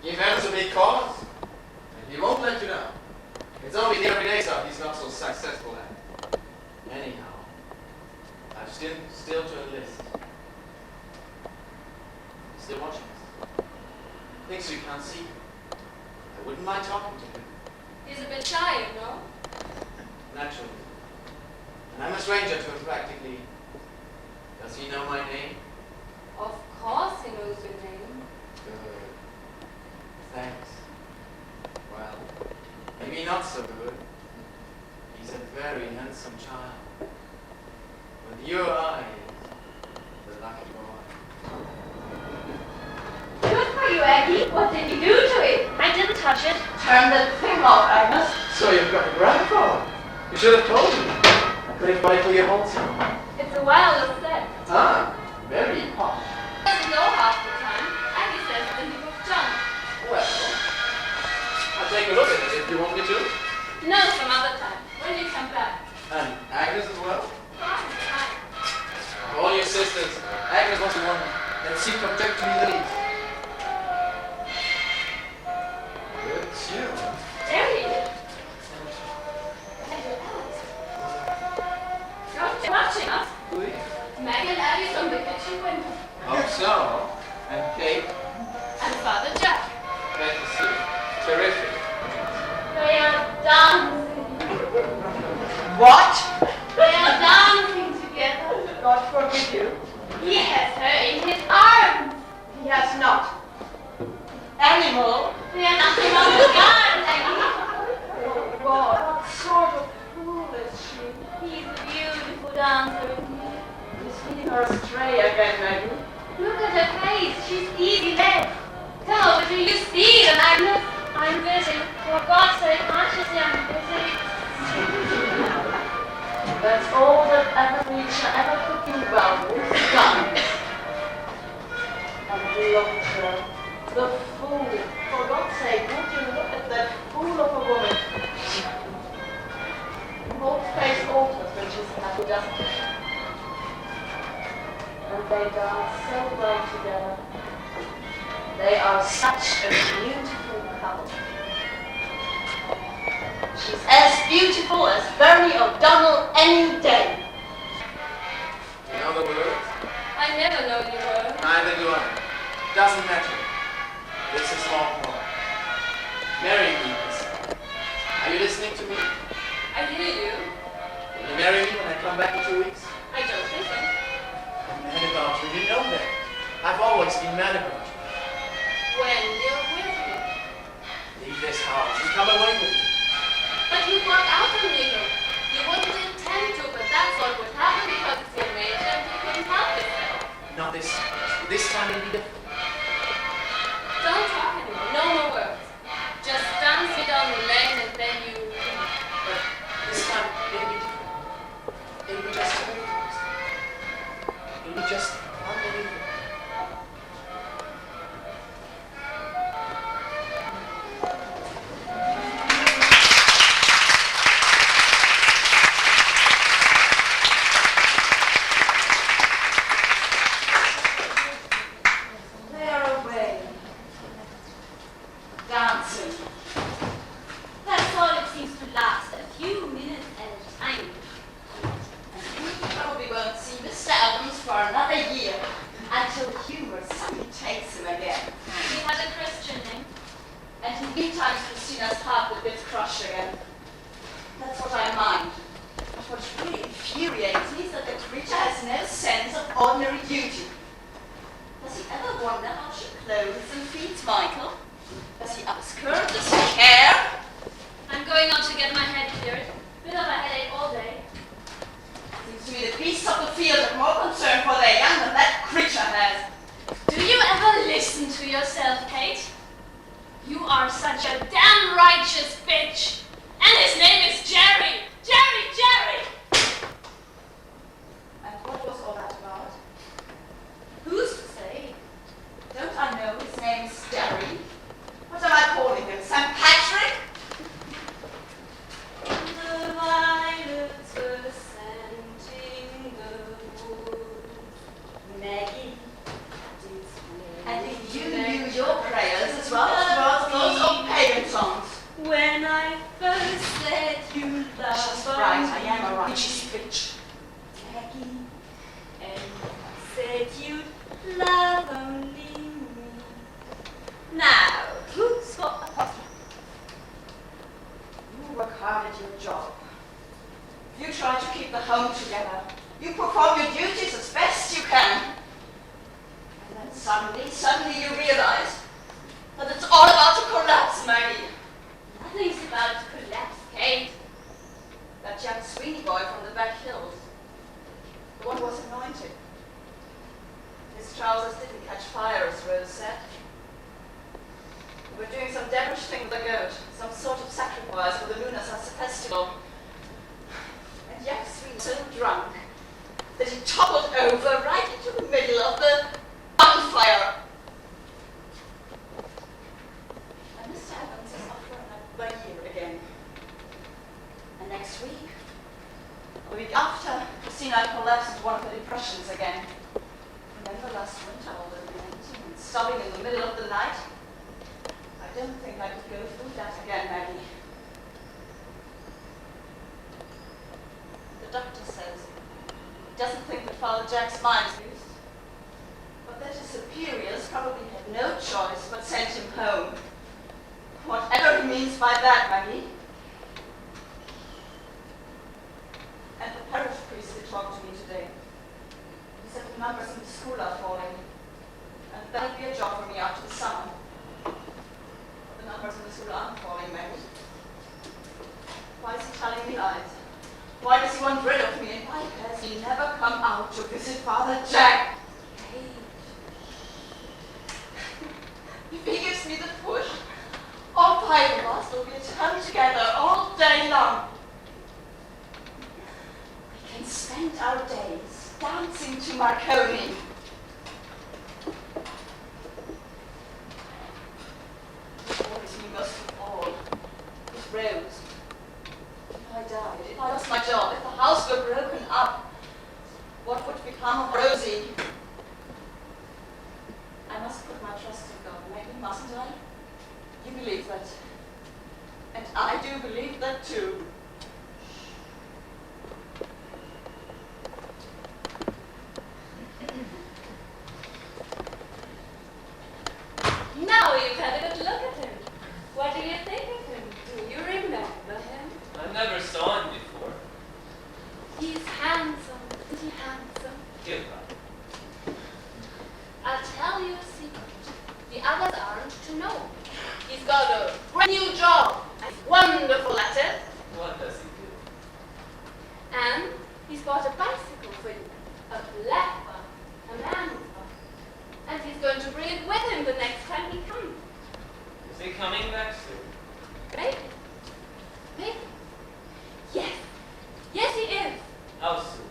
Give Hans a big cause, and he won't let you know. It's only the everyday stuff he's not so successful at. Anyhow, I've still to enlist. He's still watching us. Things you can't see. I wouldn't mind talking to him. He's a bit shy, you know. Naturally. And I'm a stranger to him practically. Does he know my name? Of course he knows your name. Good. Thanks. Well, maybe not so good. He's a very handsome child. With your eyes, the lucky boy. Good for you, Aggie. What did you do to it? I didn't touch it. Turn the thing off, Agnes. So you've got a gramophone. You should have told me. I could have bought it for your Hotz. It's a wireless set. Ah, very posh. Doesn't know half the time. Aggie says it's in the book John. Well, I'll take a look at it if you want me to. No, some other time. When you come back. And Agnes as well? Fine. All your sisters. Agnes was the one that seemed to object to me the least. Good tune. Gerry. You're watching us. Oui. Maggie and Abby's from the kitchen window. Oh, so. And Kate. And Father Jack. Glad to see you. Terrific. They are dancing. What? They are dancing together. God forbid you. He has her in his arms. He has not. Animal. There's nothing wrong with God, Aggie. Oh God, what sort of fool is she? He's a beautiful dancer, isn't he? He's leading her astray again, Maggie. Look at her face. She's easy led. Come over till you see them, Agnes. I'm busy. For God's sake, can't you see I'm busy? That's all that ever reached ever could do well. Done. and they dance so well together. They are such a beautiful couple. She's as beautiful as Bernie O'Donnell any day. You know the word? I never know the word. Neither do I. Doesn't matter. It's a small point. Marry me, Miss. Are you listening to me? I hear you. Will you marry me when I come back in 2 weeks? I don't think so. I'm mad about you. You know that. I've always been mad about you. When you're with me. Leave this house and come away with me. But you walk out on me. You wouldn't intend to, but that's what would happen because it's your nature and you couldn't help yourself. Not this. This time it'll be different. Don't talk anymore. No more words. Just dance me down the lane and then you... But this time it'll be different. It'll be just amazing. It'll be just unbelievable. They're away. Dancing. That's all it seems to last, a few minutes at a time. And we probably won't see Mr. Adams for another year until humor suddenly takes him again. He had a Christian name. And in meantime, Christina's heart will get crushed again. That's what I mind. But what really infuriates me is that the creature has no sense of ordinary duty. Does he ever wonder how she clothes and feeds Michael? Does he ask her? Does he care? I'm going out to get my head cleared. Bit of a headache all day. Seems to me the beasts of the field are more concerned for their young than that creature has. Do you ever listen to yourself, Kate? You are such a damn righteous bitch. And his name is Gerry. Gerry! And what was all that about? Who's to say? Don't I know his name's Gerry? What am I calling him? St. Patrick? The violets were scenting the wood. Maggie, And if you knew your prayers as well as those old pagan songs. when I first said you love She's right, I am a righteous bitch. Maggie, and said you'd love only me. Now, who's got a puppy? You work hard at your job. You try to keep the home together. You perform your duties as best you can. And then suddenly you realize that it's all about to collapse, Maggie. Nothing's about to collapse, Kate. That young Sweeney boy from the back hills. The one who was anointed. His trousers didn't catch fire, as Rose said. We were doing some devilish thing with a goat, some sort of sacrifice for the Lughnasa festival. And young Sweeney was so drunk that he toppled over right into the middle of the bonfire. And Mr. Evans is off for another year again. And next week, the week after, Christina collapsed into one of her depressions again. Remember last winter, all the ranting and sobbing in the middle of the night? I don't think I could go through that again, Maggie. The doctor says he doesn't think that Father Jack's mind is used, but that his superiors probably had no choice but sent him home. Whatever he means by that, Maggie. And the parish priest did talk to me today. He said the numbers in the school are falling, and that'll be a job for me after the summer. But the numbers in the school aren't falling, Maggie. Why is he telling me lies? Why does he want rid of me? And why has he never come out to visit Father Jack? If he gives me the push, all five of us will be turned together all day long. We can spend our days dancing to Marconi. What worries me most of all is Rose. If I died, if I lost my job, if the house were broken up, what would become of Rosie? you a secret. The others aren't to know. He's got a brand new job, and wonderful at it. What does he do? And he's bought a bicycle for you. A black one. A man's one. And he's going to bring it with him the next time he comes. Is he coming back soon? Maybe. Maybe. Yes. Yes, he is. How soon?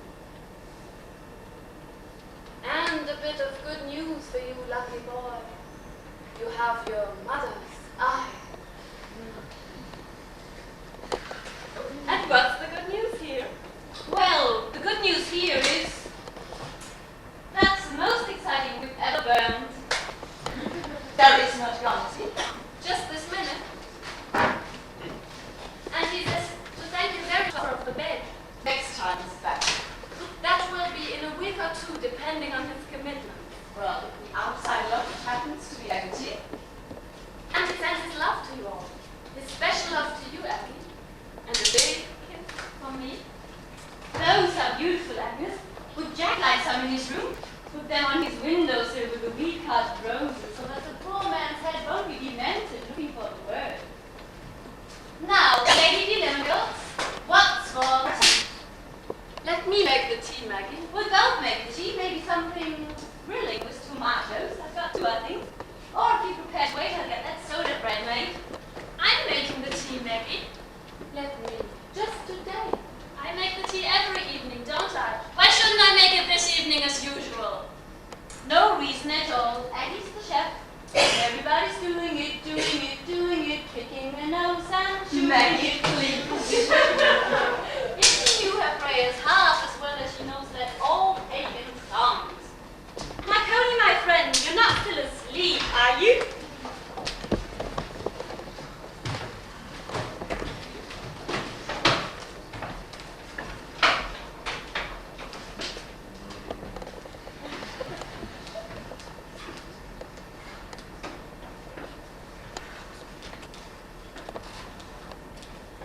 And a bit of good news for you, lucky boy. You have your mother's eye. And what's the good news here? Well, the good news here is that's the most exciting we've ever burned. Gerry's not gone, is he? Just this minute. And he says to thank you very much for the bed. Next time he's back. That will be in a week or two, depending on his commitment. Well, if the outside loft happens to be empty. And he sends his love to you all. His special love to you, Abby. And a big kiss from me. Those are beautiful, Agnes. Would Jack like some in his room? Put them on his windowsill with the wheat-cut roses so that the poor man's head won't be demented looking for the word. Now, lady dilemma, what's for tea? Let me make the tea, Maggie. We'll both make the tea, maybe something grilling with tomatoes. I've got two, I think. Or if you prepare, wait, I'll get that soda bread made. I'm making the tea, Maggie. Let me. Just today. I make the tea every evening, don't I? Why shouldn't I make it this evening as usual? No reason at all. Aggie's the chef. Everybody's doing it, picking their nose and chewing Maggie, it. please. If she knew her prayers half as well as she knows that old pagan songs. Marconi, my friend, you're not still asleep, are you?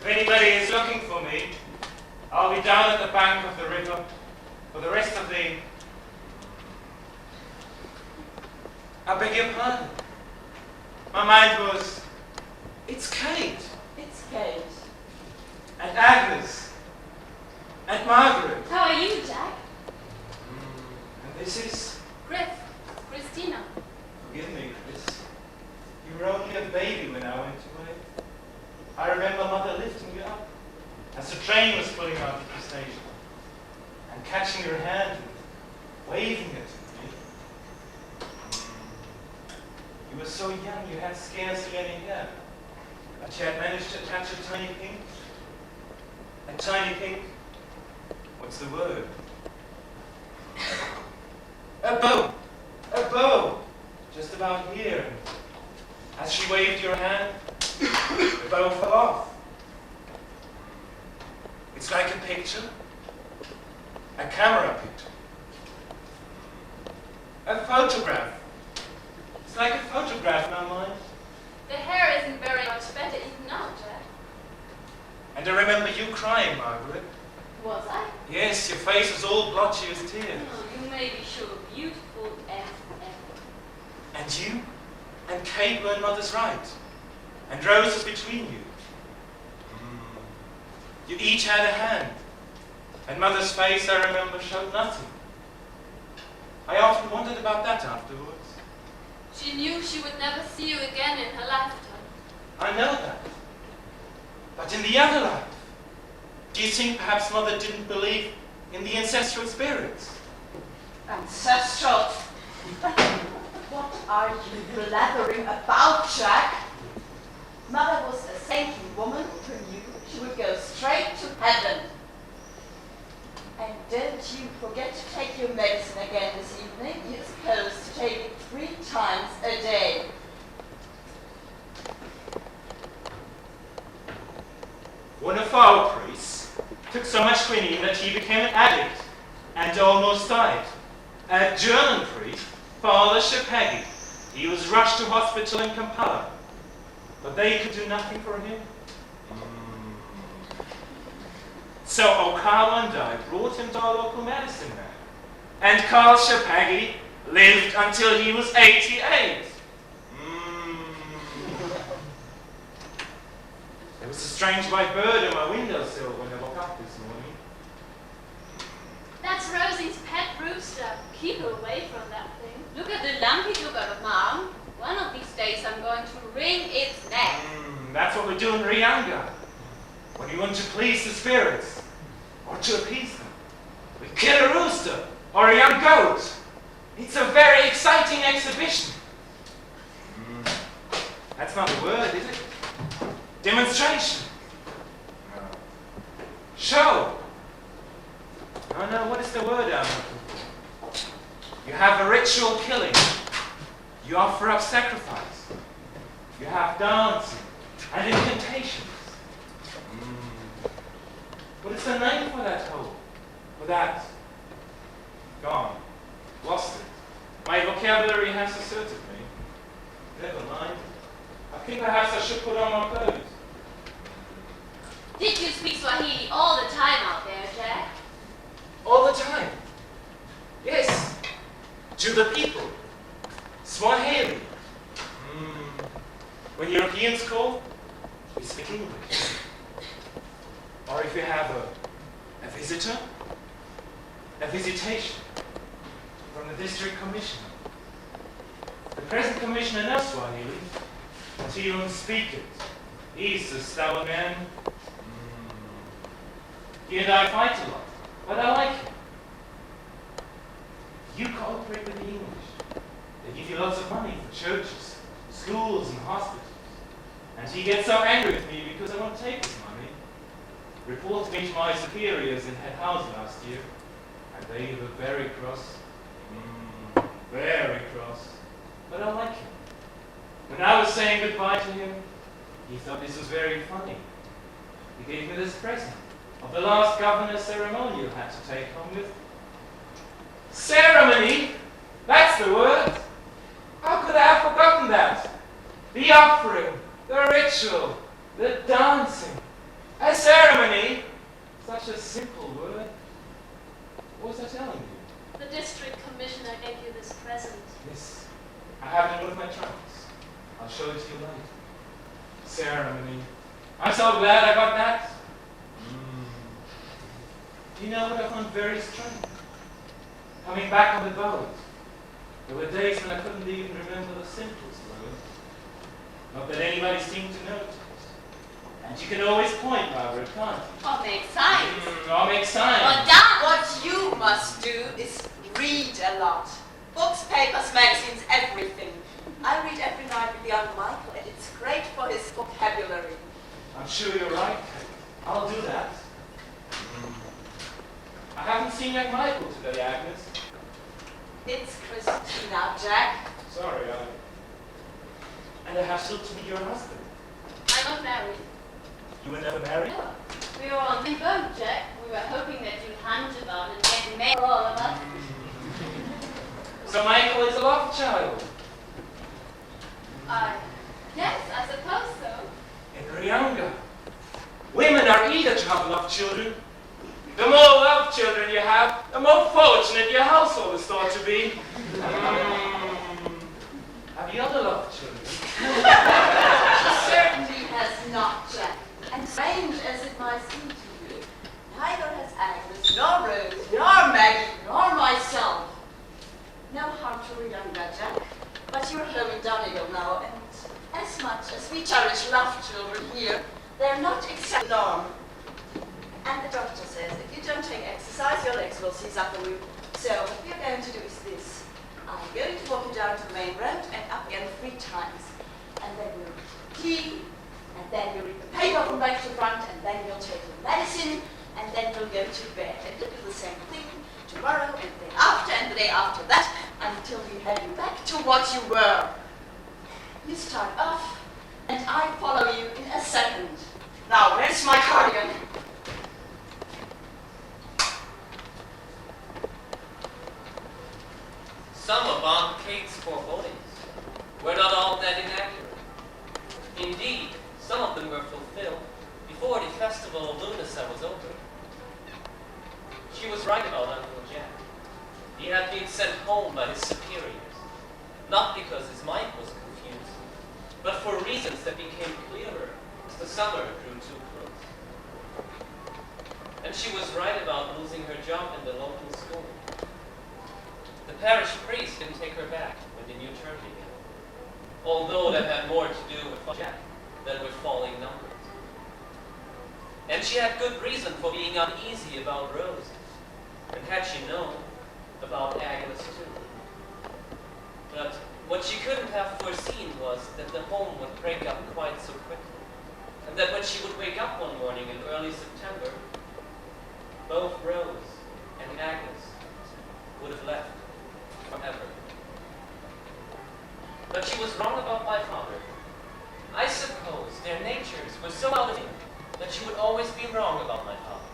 If anybody is looking for me, I'll be down at the bank of the river for the rest of the... I beg your pardon. My mind was... It's Kate. It's Kate. And Agnes. And Margaret. How are you, Jack? And this is... Christina. Forgive me, Chris. You were only a baby when I went away. I remember Mother lifting you up as the train was pulling out of the station and catching your hand and waving it at me. You were so young you had scarcely any hair, but you had managed to attach a tiny pink. A tiny pink, what's the word? A bow! A bow! Just about here. As she waved your hand, the bow fell off. It's like a picture. A camera picture. A photograph. It's like a photograph in our mind. The hair isn't very much better even now, Jack. And I remember you crying, Margaret. Was I? Yes, your face was all blotchy as tears. Oh, you may be sure, beautiful as ever. And you and Kate were in Mother's right. And Rose was between you. You each had a hand. And Mother's face, I remember, showed nothing. I often wondered about that afterwards. She knew she would never see you again in her lifetime. I know that. But in the other life, do you think perhaps Mother didn't believe in the ancestral spirits? Ancestral. What are you blathering about, Jack? Mother was a saintly woman who knew she would go straight to heaven. And don't you forget to take your medicine again this evening. You're supposed to take it 3 times a day. One of our priests took so much quinine that he became an addict and almost died. A German priest, Father Schepaggi, he was rushed to hospital in Kampala, but they could do nothing for him. So Okawa and I brought him to our local medicine man. And Karl Schepaggi lived until he was 88. There was a strange white bird on my windowsill when I woke up this morning. That's Rosie's pet rooster. Keep her away from that thing. Look at the lump it look at it, Mom. One of these days I'm going to wring its neck. That's what we do in Rianga. When you want to please the spirits, or to appease them, we kill a rooster or a young goat. It's a very exciting exhibition. That's not a word, is it? Demonstration. No. Show. No, what is the word I'm looking for? You have a ritual killing. You offer up sacrifice. You have dancing and incantations. What is the name for that hole? For that? Gone. Lost it. My vocabulary has deserted me. Never mind. I think perhaps I should put on my clothes. Did you speak Swahili all the time out there, Jack? All the time. Yes. To the people. Swahili. When Europeans call, we speak English. Or if you have a visitor, a visitation from the district commissioner. The present commissioner knows Swahili, but he won't speak it. He's a stubborn man. He and I fight a lot, but I like him. You cooperate with the English. They give you lots of money for churches, schools, and hospitals. And he gets so angry with me because I won't take his money. Reported me to my superiors in head house last year, and they were very cross. Very cross. But I like him. When I was saying goodbye to him, he thought this was very funny. He gave me this present of the last governor's ceremony you had to take home with. Ceremony? That's the word. How could I have forgotten that? The offering, the ritual, the dancing. A ceremony? Such a simple word. What was I telling you? The district commissioner gave you this present. Yes. I have it in one of my trunks. I'll show it to you later. Ceremony. I'm so glad I got that. Do you know what I found very strange? Coming back on the boat, there were days when I couldn't even remember the simplest word. Not that anybody seemed to notice. And you can always point, Margaret, can't you? Or make signs. Or make signs. Or dance. What you must do is read a lot. Books, papers, magazines, everything. I read every night with young Michael, and it's great for his vocabulary. I'm sure you're right. I'll do that. I haven't seen young Michael today, Agnes. It's Christina, Jack. Sorry, And I have still to meet your husband. I'm not married. You were never married? No. We were on the boat, Jack. We were hoping that you'd hunt about and get married for all of us. So Michael is a love child. Yes, I suppose so. In Rianga, women are eager to have love children. The more love children you have, the more fortunate your household is thought to be. Have you other love children? She certainly has not, Jack. And strange as it might seem to you, neither has Agnes, nor Rose, nor Maggie, nor myself. No harm to Rianga, Jack. But you're home in Donegal now, and as much as we cherish love children here, they're not exactly the norm. And the doctor says if you don't take exercise, your legs will seize up on you. So what we're going to do is this. I'm going to walk you down to the main road and up again 3 times. And then you'll read tea, and then you'll read the paper from back to front, and then you'll take your medicine, and then you'll go to bed. And you'll do the same thing tomorrow, and the day after, and the day after that, until we have you back to what you were. You start off, and I follow you in a second. Now, where's my cardigan? Some of Aunt Kate's forebodings were not all that inaccurate. Indeed, some of them were fulfilled before the festival of Lughnasa was over. She was right about Uncle Jack. He had been sent home by his superior interiors, not because his mind was confused, but for reasons that became clearer as the summer drew too close. And she was right about losing her job in the local school. The parish priest didn't take her back when the new term began, although that had more to do with Jack than with falling numbers. And she had good reason for being uneasy about Rose, and had she known, about Agnes too. But what she couldn't have foreseen was that the home would break up quite so quickly, and that when she would wake up one morning in early September, both Rose and Agnes would have left forever. But she was wrong about my father. I suppose their natures were so out of sync that she would always be wrong about my father.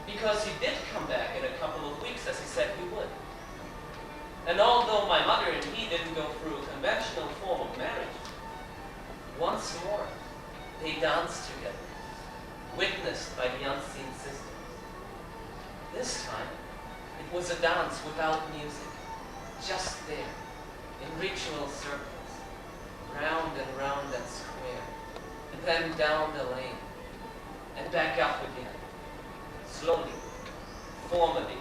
Because he did come back in a couple of weeks as he said he would. And although my mother and he didn't go through a conventional form of marriage, once more they danced together, witnessed by the unseen sisters. This time it was a dance without music, just there, in ritual circles, round and round that square, and then down the lane, and back up again. Slowly, formally,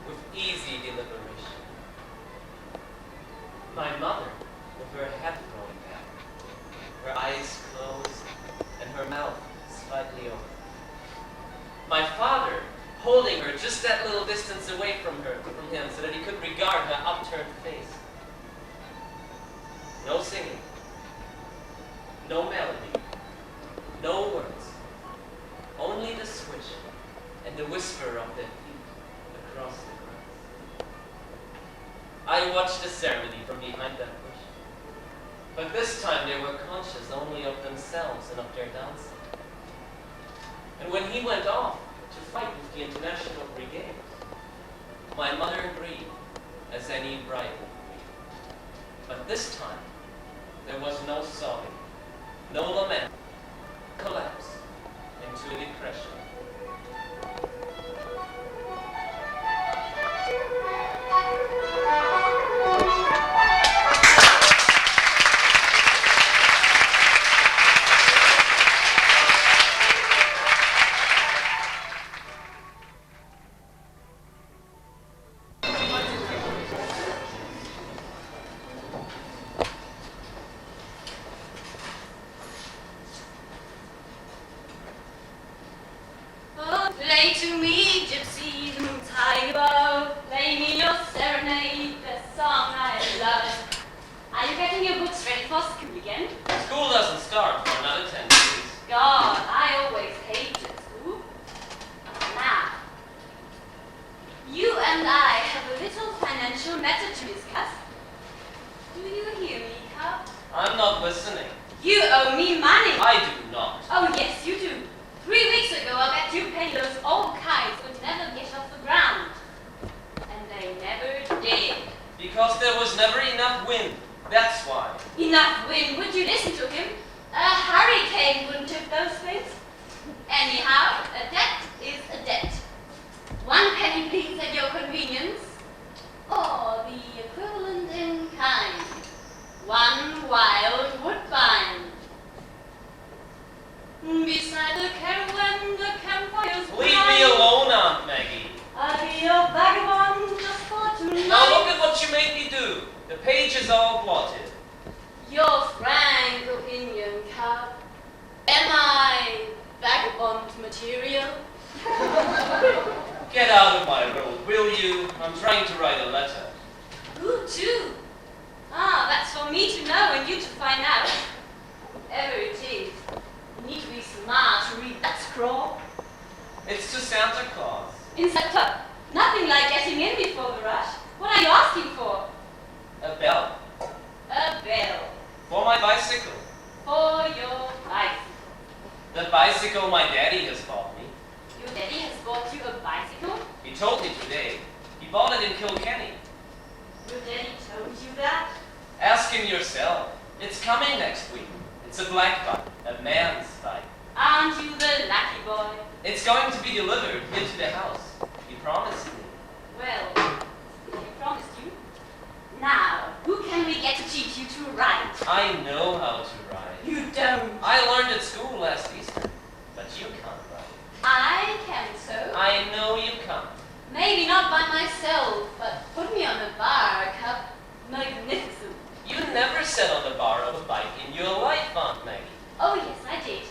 with easy deliberation. My mother, with her head thrown back, her eyes closed, and her mouth slightly open. My father, holding her just that little distance away from him, so that he could regard her upturned face. No singing, no melody, no words, only the swish and the whisper of their feet across the grass. I watched the ceremony from behind that bush, but this time they were conscious only of themselves and of their dancing. And when he went off to fight with the International Brigade, my mother agreed, as any bride would agree. But this time, there was no sobbing, no lament, collapse into a depression. Now, who can we get to teach you to write? I know how to write. You don't. I learned at school last Easter, but you can't write. I can so. I know you can't. Maybe not by myself, but put me on a bar cup. Magnificent. You never sat on the bar of a bike in your life, Aunt Maggie. Oh yes, I did.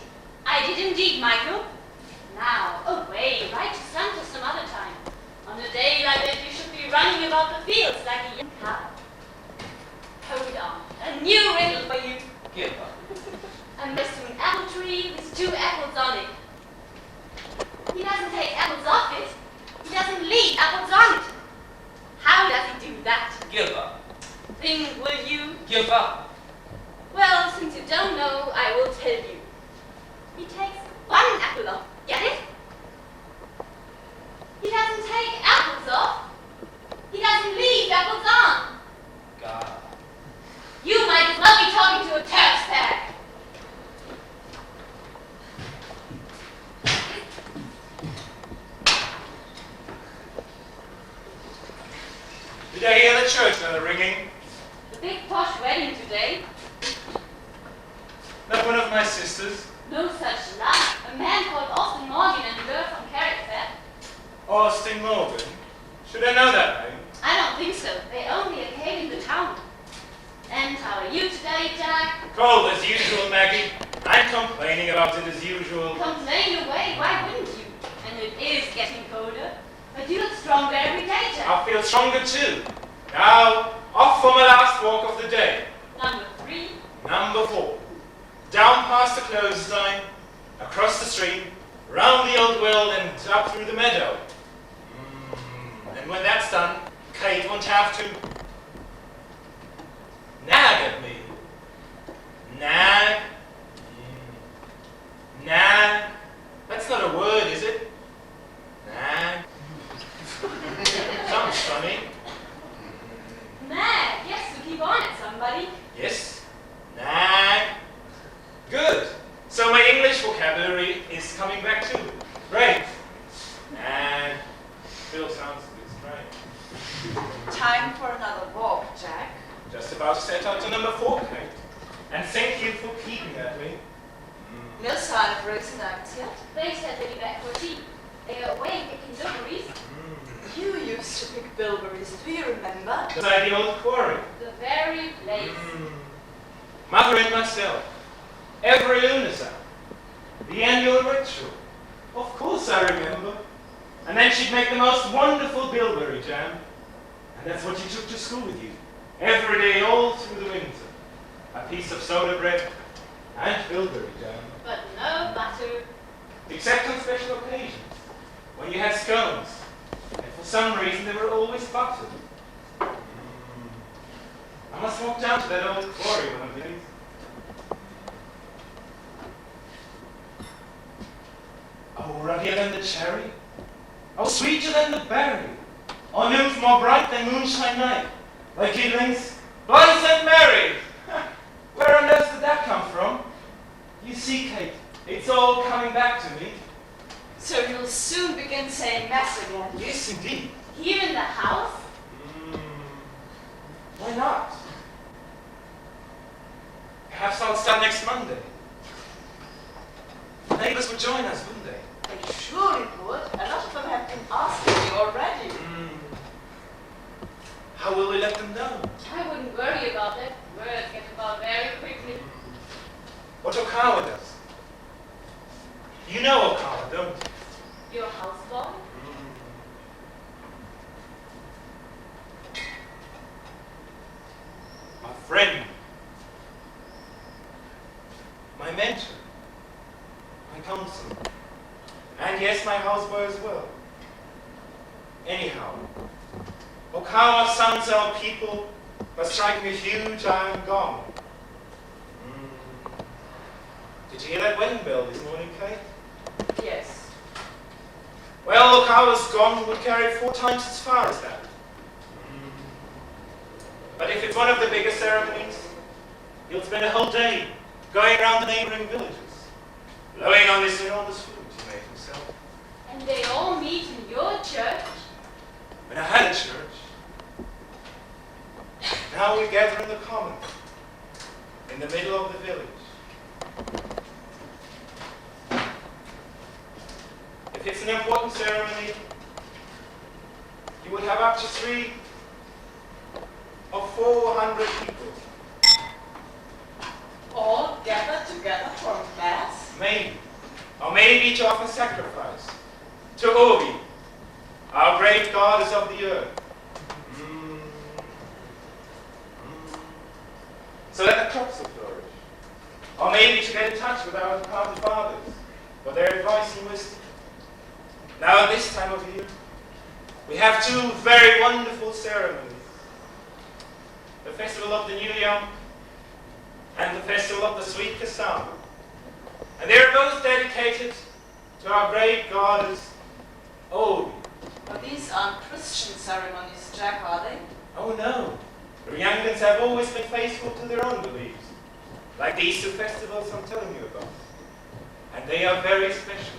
I did indeed, Michael. Now, away, write to Santa some other time. On a day like that, you should be running about the fields like a young cow. Hold on, a new riddle for you. Give up. I'm next to an apple tree with 2 apples on it. He doesn't take apples off it. He doesn't leave apples on it. How does he do that? Give up. Then will you? Give up. Well, since you don't know, I will tell you. He takes 1 apple off. Get it? He doesn't take apples off. He doesn't leave apples on. God. You might as well be talking to a Turk's pack. Did I hear the church bell ringing? The big posh wedding today. Not one of my sisters? No such luck. A man called Austin Morgan and a girl from Carrickford. Austin Morgan? Should I know that name? I don't think so. They only came in the town. And how are you today, Jack? Cold as usual, Maggie. I'm complaining about it as usual. Complain away, why wouldn't you? And it is getting colder. But you look stronger every day, Jack. I feel stronger too. Now, off for my last walk of the day. Number 3. Number 4. Down past the clothesline, across the stream, round the old world and up through the meadow. And when that's done, Kate won't have to nag at me. Nag. Nag. That's not a word, is it? Nag. Sounds funny. Nag, yes, to keep on at somebody. Yes. Nag. Good. So my English vocabulary is coming back too. Great. Nag. Still sounds a bit strange. Time for another walk, Jack. Just about to set out to number 4, Kate. And thank you for peeping at me. No sign of Rosenfeld yet. They said they'd be back for tea. They are away picking bilberries. You used to pick bilberries, do you remember? Beside the old quarry. The very place. Mother and myself. Every Lughnasa. The annual ritual. Of course I remember. And then she'd make the most wonderful bilberry jam. And that's what you took to school with you. Every day, all through the winter. A piece of soda bread and bilberry jam. But no butter. Except on special occasions. When you had scones. And for some reason they were always buttered. I must walk down to that old quarry one of these. Oh, ruddier than the cherry. Oh, sweeter than the berry. Oh, nymph more bright than moonshine night. Like evenings, blithe and merry. Where on earth did that come from? You see, Kate, it's all coming back to me. So you'll soon begin saying mass again. Yes, indeed. Here in the house? Why not? Perhaps I'll start next Monday. The neighbors would join us, wouldn't they? They surely would. A lot of them have been asking you already. How will we let them know? I wouldn't worry about that. Words get about very quickly. What Okawa does. You know Okawa, don't you? Your houseboy? My friend. My mentor. My counselor. And yes, my houseboy as well. Anyhow, Okawa sounds our people by striking a huge iron gong. Did you hear that wedding bell this morning, Kate? Yes. Well, Okawa's gong would carry 4 times as far as that. But if it's one of the bigger ceremonies, he'll spend a whole day going around the neighboring villages, blowing on this enormous flute he made himself. And they all meet in your church? When I had a church. Now we gather in the common, in the middle of the village. If it's an important ceremony, you would have up to 3 or 400 people. All gathered together for a mass? Maybe. Or maybe to offer sacrifice. To Obi, our great goddess of the earth. So that the crops will flourish. Or maybe to get in touch with our departed fathers for their advice and wisdom. Now at this time of year, we have 2 very wonderful ceremonies. The festival of the New Yam and the festival of the Sweet Cassava. And they are both dedicated to our great goddess, Obi. But these aren't Christian ceremonies, Jack, are they? Oh no, the Ryangans have always been faithful to their own beliefs, like these 2 festivals I'm telling you about. And they are very special,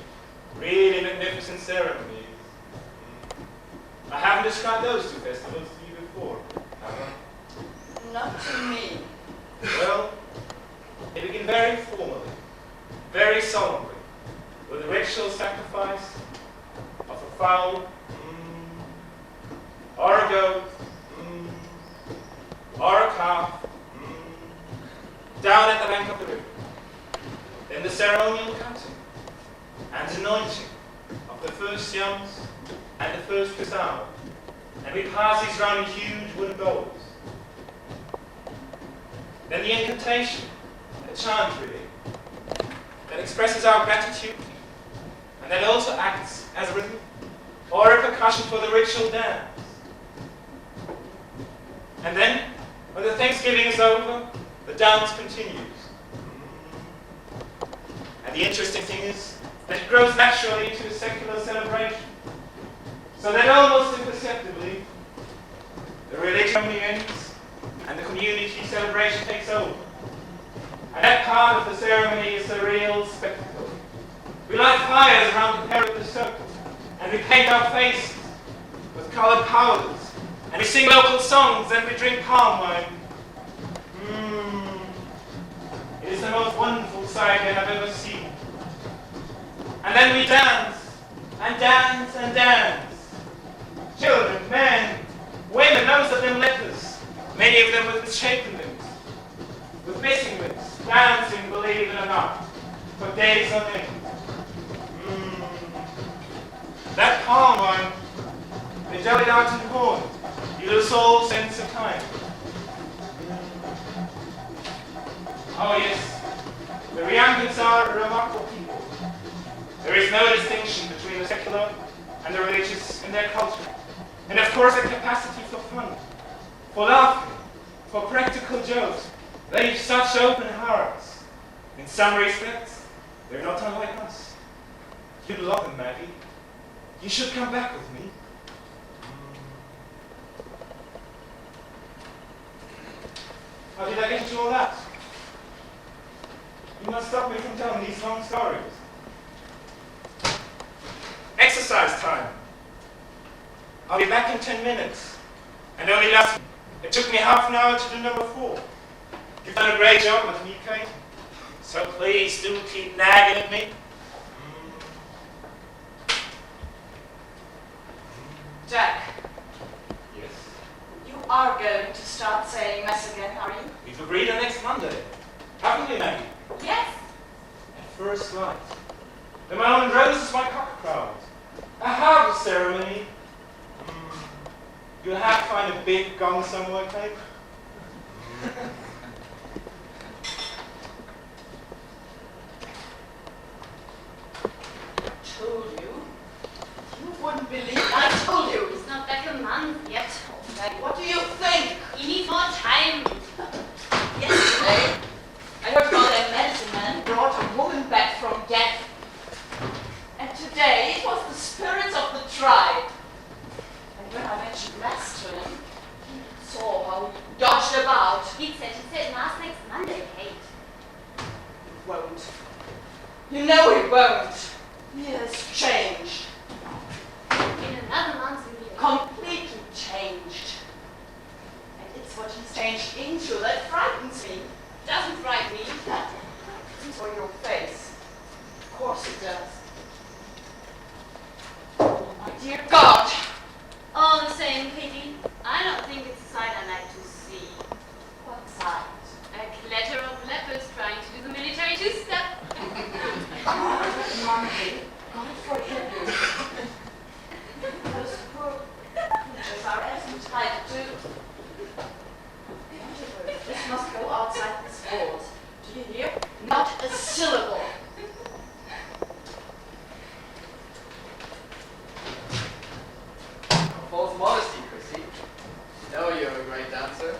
really magnificent ceremonies. I haven't described those 2 festivals to you before, have I? Not to me. Well, they begin very formally, very solemnly, with a ritual sacrifice of a fowl, or a goat, or a calf, down at the bank of the river. Then the ceremonial cutting and anointing of the first yams and the first cassava, and we pass these round in huge wooden bowls. Then the incantation, a chant really, that expresses our gratitude, and that also acts as a rhythm or a percussion for the ritual dance. And then, when the Thanksgiving is over, the dance continues. And the interesting thing is that it grows naturally into a secular celebration, so that almost imperceptibly, the religion ends and the community celebration takes over. And that part of the ceremony is a real spectacle. We light fires around the perimeter of the circle, and we paint our faces with colored powders, and we sing local songs, and we drink palm wine. It is the most wonderful sight I have ever seen. And then we dance, and dance, and dance. Children, men, women, most of them leprous, many of them with misshapen limbs, with missing limbs, dancing, believe it or not, for days on end. That palm wine, they jellied out in corn, you lose all sense of time. Oh yes, the Ryangans are a remarkable people. There is no distinction between the secular and the religious in their culture. And of course a capacity for fun, for laughing, for practical jokes. They have such open hearts. In some respects, they're not unlike us. You'd love them, Maggie. You should come back with me. How did I get into all that? You must stop me from telling these long stories. Exercise time. I'll be back in 10 minutes. And only last week, it took me half an hour to do number 4. You've done a great job with me, Kate. So please do keep nagging at me. Jack, Yes. you are going to start saying mass again, are you? We've agreed on next Monday. Haven't we, Maggie? Yes. At first light. The Agnes and Rose is my cock crowd. A harvest ceremony. You'll have to find a big gong somewhere, Kate. Told you. You wouldn't believe I told you. It's not back a month yet. Maggie, what do you think? He needs more time. Yesterday, I heard about that medicine man brought a woman back from death. And today, it was the spirits of the tribe. And when I mentioned mass to him, he saw how he dodged about. He said mass next Monday, Kate. He won't. You know he won't. He has changed. In another month, we'll be Completely changed. And it's what he's changed changed into that frightens me. Doesn't frighten me. For your face. Of course it does. My dear God! All the same, Katie, I don't think it's a sight I like to see. What sight? A clatter of leopards trying to do the military two-step. Monkey, God forgive you. Those poor creatures are as entitled to. This must go outside this walls. Do you hear? Not a syllable. False modesty, Chrissy. You know you're a great dancer.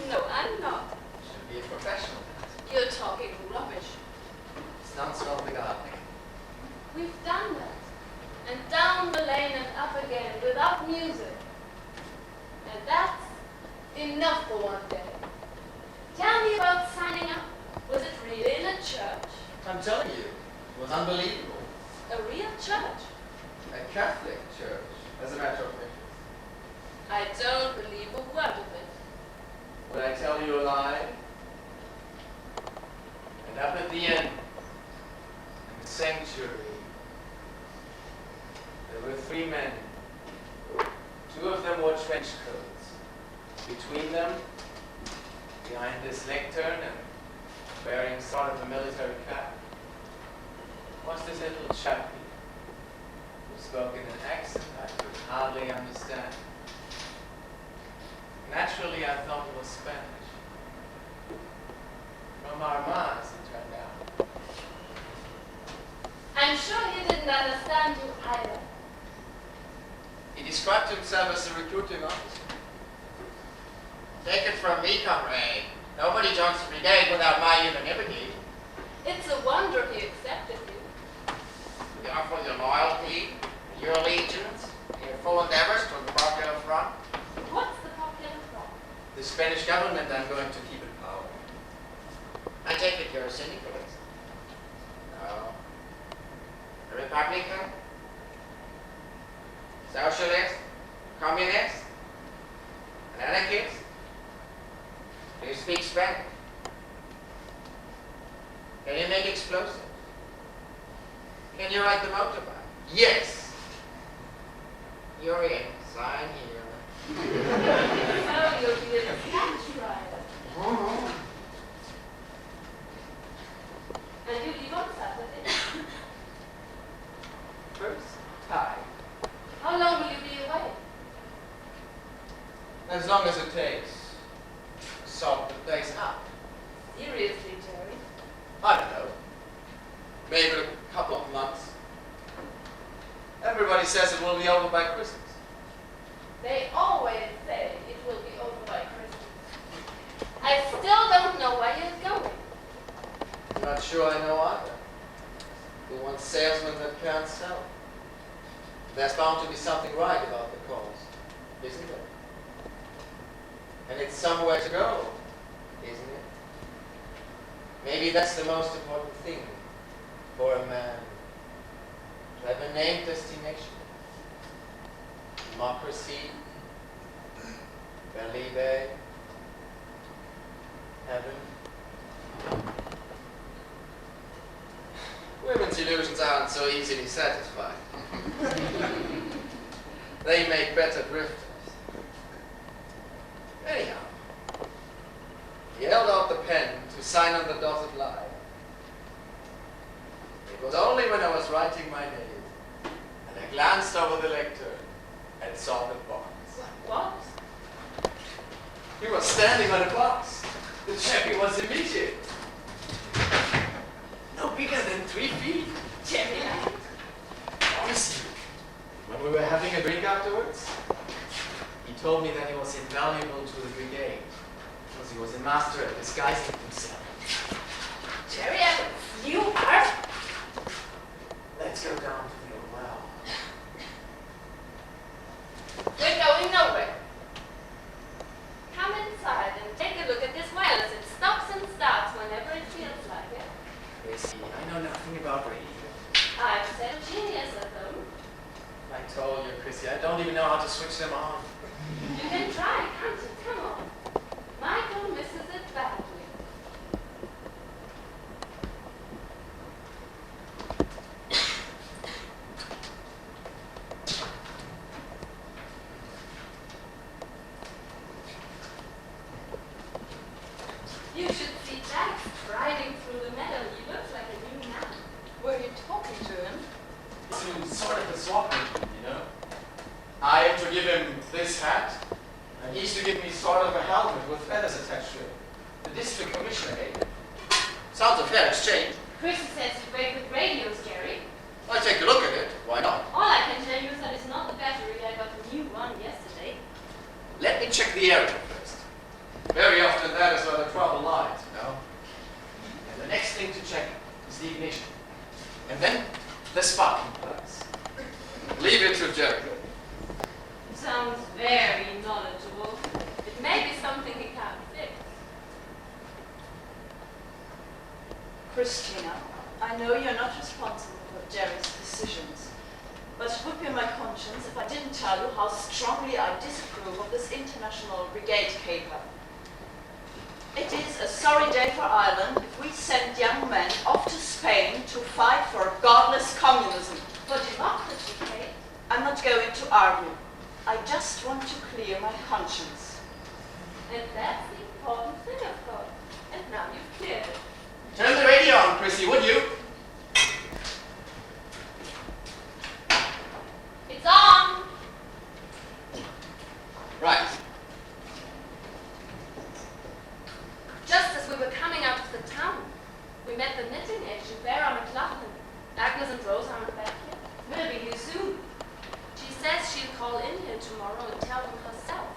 No, I'm not. You should be a professional dancer. You're talking rubbish. It's not smell the gardening. We've done that. And down the lane and up again without music. And that's enough for one day. Tell me about signing up. Was it really in a church? I'm telling you, it was unbelievable. A real church? A Catholic church, as a matter of fact. I don't believe a word of it. Would I tell you a lie? And up at the end, in the sanctuary, there were 3 men. 2 of them wore trench coats. Between them, behind this lectern and wearing sort of a military cap, was this little chappie who spoke in an accent I could hardly understand. Naturally, I thought it was Spanish. From Armagh, as it turned out. I'm sure he didn't understand you either. He described himself as a recruiting officer. Take it from me, Conrad. Nobody joins the brigade without my unanimity. It's a wonder he accepted you. We offer your loyalty, your allegiance, your full endeavors to the popular front. What's the popular front? The Spanish government I'm going to keep in power. I take it you're a syndicalist. No. A Republican? Socialist? Communist? An anarchist? Do you speak Spanish? Can you make explosives? Can you ride the motorbike? Yes! You're in. Sign here. Oh, you'll be a Spanish rider. Oh. And you leave on Saturday. First time. How long will you be away? As long as it takes. Sort the place out. Seriously, Gerry? I don't know. Maybe a couple of months. Everybody says it will be over by Christmas. They always say it will be over by Christmas. I still don't know where you're going. I'm not sure I know either. Who wants salesmen that can't sell? There's bound to be something right about the cause, isn't there? And it's somewhere to go, isn't it? Maybe that's the most important thing for a man. To have a named destination. Democracy, Believe, heaven. Women's illusions aren't so easily satisfied. They make better drifters. Anyhow, he held out the pen to sign on the dotted line. It was only when I was writing my name, and I glanced over the lectern and saw the box. What? He was standing on a box. The chappie was immediate. No bigger than 3 feet. Gerry, Honestly, when we were having a drink afterwards, he told me that he was invaluable to the brigade because he was a master at disguising himself. Gerry, you are... Let's go down to the old well. We're going nowhere. Come inside and take a look at this wireless. It stops and starts whenever it feels like it. Chrissy, I know nothing about radio. I'm so genius at them. I told you, Chrissy, I don't even know how to switch them on. You can try, can't you? Come on. Michael You should see Jack striding through the meadow. He looks like a new man. Were you talking to him? To sort of persuade him, you know. I am to give him this hat, and he's to give me sort of a helmet with feathers attached to it. The district commissioner gave it. Sounds a fair exchange. Chrissy says you break with radios, Gerry. I'll take a look at it. Why not? All I can tell you is that it's not the battery. I got a new one yesterday. Let me check the area first. Very often that is where the trouble lies, you know. And the next thing to check is the ignition. And then the sparking plugs. Leave it to Gerry. Sounds very knowledgeable. It may be something he can't fix. Christina, I know you're not responsible for Gerry's decisions, but it would be my conscience if I didn't tell you how strongly I disapprove of this international brigade caper. It is a sorry day for Ireland if we send young men off to Spain to fight for godless communism. For democracy, Kate. I'm not going to argue. I just want to clear my conscience. And that's the important thing, of course. And now you've cleared it. Turn the radio on, Chrissy, would you? It's on! Right. Just as we were coming out of the town, we met the knitting agent, McLaughlin. Agnes and Rose aren't back yet. We'll be here soon. She says she'll call in here tomorrow and tell them herself.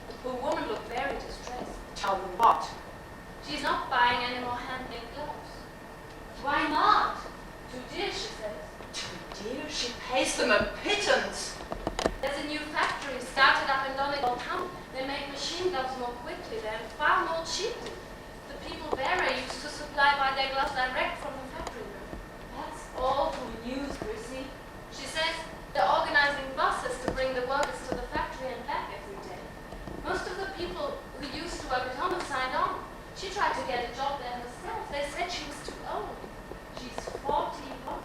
The poor woman looked very distressed. Tell them what? She's not buying any more hand-made gloves. Why not? Too dear, she says. Too dear? She pays them a pittance. There's a new factory started up in Donegal town. They make machine gloves more quickly. They're far more cheaply. The people Böye used to supply by their gloves direct from the factory. That's awful news, Chrissy. She says they're organizing buses to bring the workers to the factory and back every day. Most of the people who used to work at home have signed on. She tried to get a job there herself. They said she was too old. She's 41.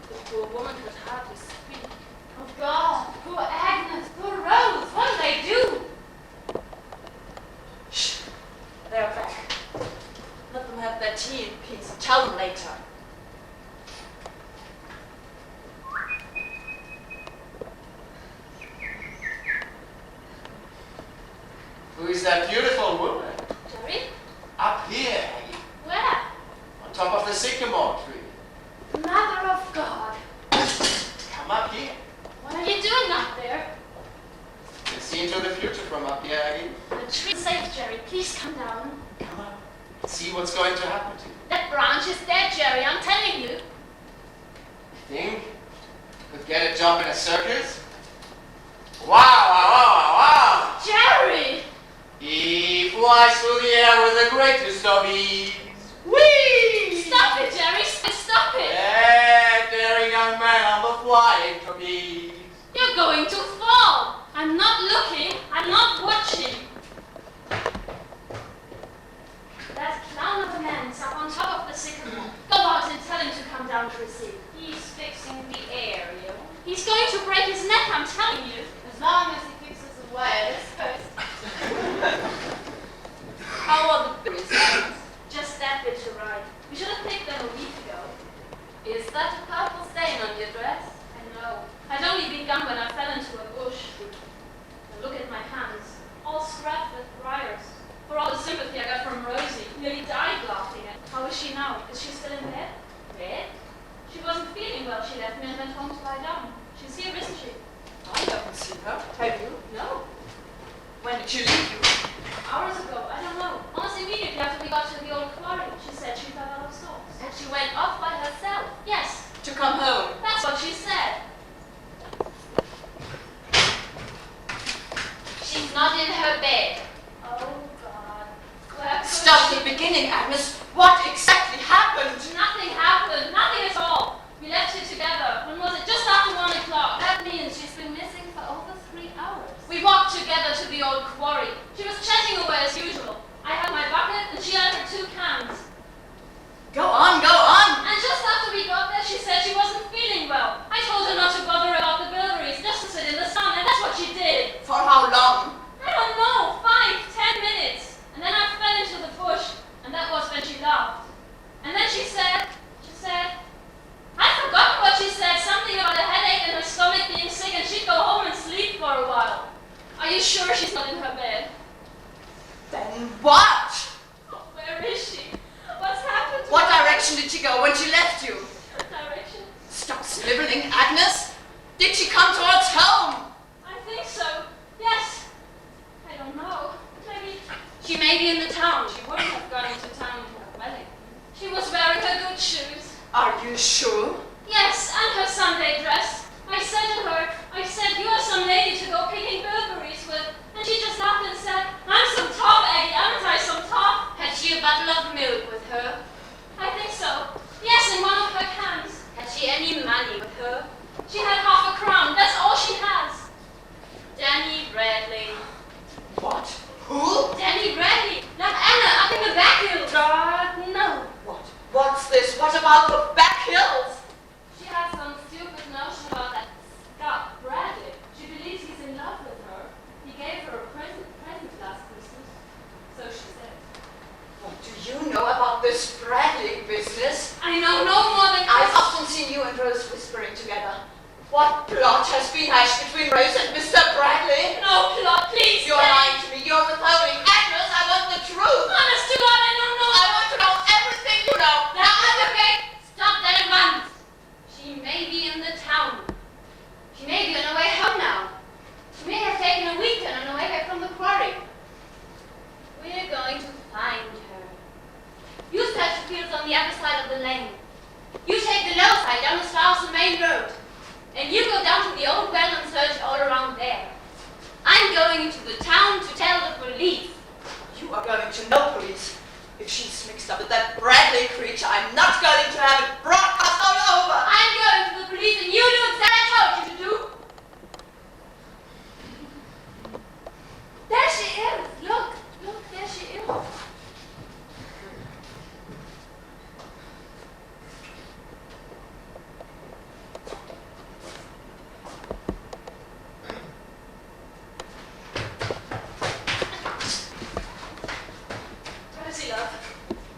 The poor woman could hardly speak. Oh God, poor Agnes, poor Rose, what do they do? Shh, they're back. Let them have their tea in peace. Tell them later. Who is that beautiful woman? Gerry? Up here, Maggie. Where? On top of the sycamore tree. Mother of God. Come up here. What are you doing up there? You can see into the future from up here, Maggie. The tree's safe, Gerry. Please come down. Come up. See what's going to happen to you. That branch is dead, Gerry. I'm telling you. Think you could get a job in a circus? Wow! Gerry! He flies through the air with the greatest of ease. Whee! Stop it, Gerry! Stop it! That daring young man on the flying trapeze. You're going to fall! I'm not looking. I'm not watching. That clown of a man is up on top of the sycamore. Go out and tell him to come down to receive. He's fixing the aerial. He's going to break his neck, I'm telling you. As long as he fixes the wireless first. How are the berries, Agnes? Just that bit to right. We should have picked them a week ago. Is that a purple stain on your dress? I know. I'd only begun when I fell into a bush. And look at my hands, all scratched with briars. For all the sympathy I got from Rosie, nearly died laughing at. How is she now? Is she still in bed? Bed? She wasn't feeling well. She left me and went home to lie down. She's here, isn't she? I haven't seen her. Have you? No. When did she leave you? Hours ago, I don't know. Almost immediately after we got to the old quarry, she said she felt out of sorts. And she went off by herself. Yes. To come home. That's what she said. She's not in her bed. Oh, God. Where could Stop she... the beginning, Agnes. What exactly happened? Nothing happened. Nothing at all. We left her together. When was it? Just after 1 o'clock. That means she's been missing for over 3 hours. We walked together to the old quarry. She was chatting away as usual. I had my bucket and she had her 2 cans. Go on, go on. And just after we got there, she said she wasn't feeling well. I told her not to bother about the bilberries, just to sit in the sun, and that's what she did. For how long? I don't know, 5, 10 minutes. And then I fell into the bush, and that her good shoes. Are you sure? Yes, and her Sunday dress. I said to her, you are some lady to go picking bilberries with. And she just laughed and said, I'm some top, Aggie, aren't I some top? Had she a bottle of milk with her? I think so. Yes, in one of her cans. Had she any money with her? She had half a crown. That's all she has. Danny Bradley. What? Who? Danny Bradley. Not Anna, up in the back hills. God, no. What? What's this? What about the back hills? She has some stupid notion about that Scott Bradley. She believes he's in love with her. He gave her a present last Christmas. So she said. What do you know about this Bradley business? I know no more than I've often seen you and Rose whispering together. What plot has been hatched between Rose and Mr. Bradley? No plot, please. You're lying to me. You're withholding. Agnes, I want the truth. Honest to God, I don't know. I want to know everything you know. Now, okay. Stop that at once. She may be in the town. She may be on her way home now. She may have taken a weekend on her way back from the quarry. We're going to find her. You search the fields on the other side of the lane. You take the low side down as far as the main road. And you go down to the old well and search all around there. I'm going into the town to tell the police. You are going to know police. If she's mixed up with that Bradley creature, I'm not going to have it broadcast all over. I'm going to the police and you do exactly what I told you to do. There she is. Look, there she is.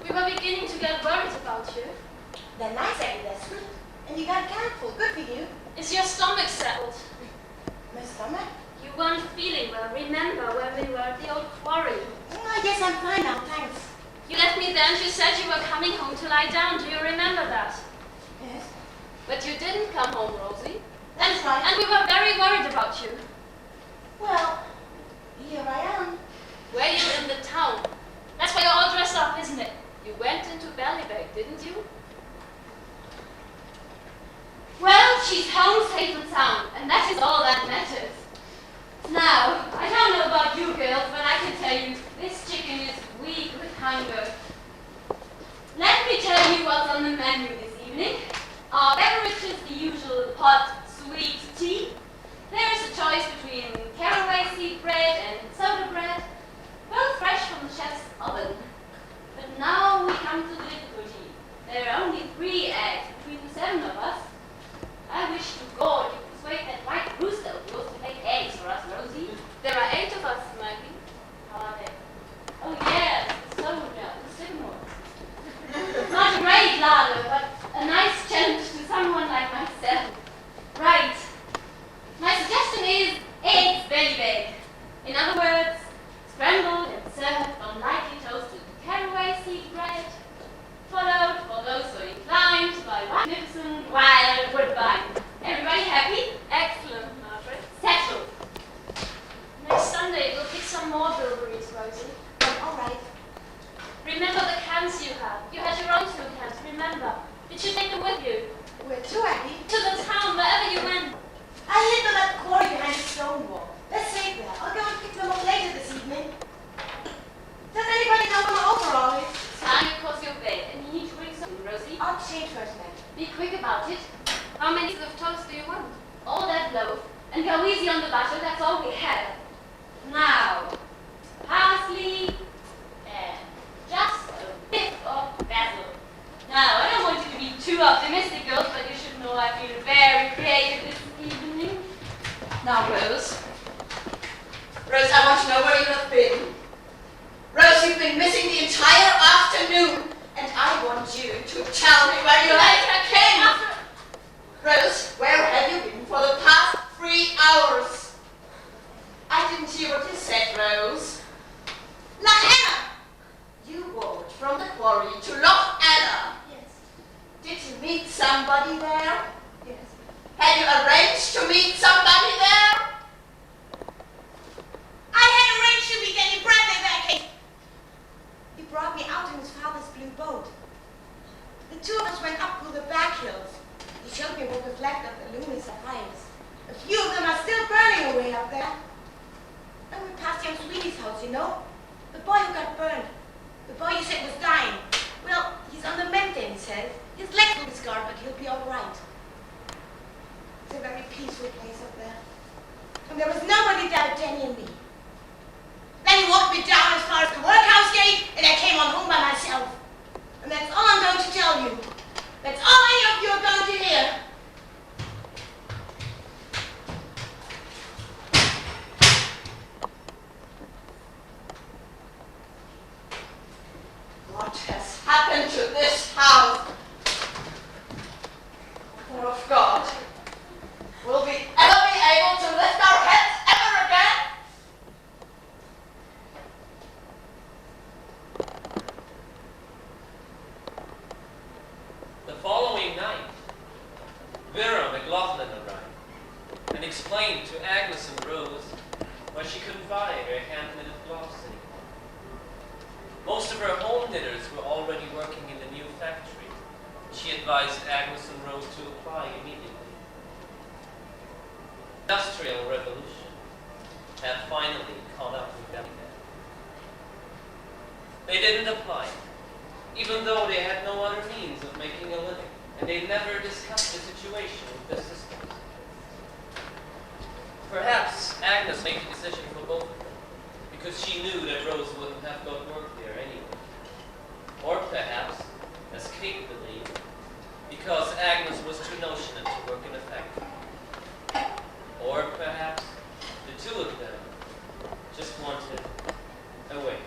We were beginning to get worried about you. They're nice, Aggie, they're sweet. And you got a can full. Good for you. Is your stomach settled? My stomach? You weren't feeling well, remember, when we were at the old quarry. Oh, yes, I'm fine now, thanks. You left me there and you said you were coming home to lie down. Do you remember that? Yes. But you didn't come home, Rosie. That's right. And we were very worried about you. Well, here I am. Were you in the town? That's why you're all dressed up, isn't it? You went into Ballybeg, didn't you? Well, she's home safe and sound, and that is all that matters. Now, I don't know about you girls, but I can tell you, this chicken is weak with hunger. Let me tell you what's on the menu this evening. Our beverage is the usual hot, sweet tea. There is a choice between caraway seed bread and soda bread, both fresh from the chef's oven. But now we come to the difficulty. There are only 3 eggs between the 7 of us. I wish to God you persuade that white rooster of yours to make eggs for us, Rosie. There are 8 of us, Maggie. How are they? Oh yes, the soldier, the Sigmund. Not a great larder, but a nice challenge to someone like myself. Right. My suggestion is eggs Ballybeg. In other words, scrambled and served on lightly toasted caraway seed bread, followed, for those so inclined, by one magnificent wild woodbine. Everybody happy? Excellent, Margaret. Settled. Next Sunday we'll pick some more bilberries, Rosie. All right. Remember the cans you had. You had your own 2 cans, remember. Did you take them with you? Where to, Aggie? To the town, wherever you went. I hid them at the quarry behind the stone wall. They're safe there. I'll go and pick them up later this evening. Does anybody know where my overall is? Time across your bed, and you need to bring something, Rosie. I'll change first, Maggie. Be quick about it. How many pieces of toast do you want? All that loaf. And go easy on the butter, that's all we have. Now, parsley and just a bit of basil. Now, I don't want you to be too optimistic, girls, but you should know I feel very creative this evening. Now, Rose. Rose, I want to know where you have been. Rose, you've been missing the entire afternoon, and I want you to tell me where you have been. Rose, where have you been for the past 3 hours? I didn't hear what you said, Rose. Lughnasa! You walked from the quarry to Lughnasa. Yes. Did you meet somebody there? Yes. Had you arranged to meet somebody there? I had arranged to meet Danny Bradley back. He brought me out in his father's blue boat. The two of us went up through the back hills. He showed me what was left of the Lughnasa fires. A few of them are still burning away up there. And we passed young Sweetie's house, you know. The boy who got burned. The boy you said was dying. Well, he's on the mend then, he says. His legs will be scarred, but he'll be all right. It's a very peaceful place up there. And there was nobody down Jenny and me. Then he walked me down as far as the workhouse gate, and I came on home by myself. And that's all I'm going to tell you. That's all any of you are going to hear. What has happened to this house? Mother of God, will we ever be able to lift our heads ever again? The following night, Vera McLaughlin arrived and explained to Agnes and Rose why she couldn't buy her hand-knitted gloves anymore. Most of her home knitters were already working in the new factory. She advised Agnes and Rose to apply immediately. The Industrial Revolution had finally caught up with them again. They didn't apply, even though they had no other means of making a living, and they never discussed the situation with their sisters. Perhaps Agnes made the decision for both of them, because she knew that Rose wouldn't have got work there anyway. Or perhaps, as Kate believed, because Agnes was too notionate to work in a factory. Or perhaps the two of them just wanted a way.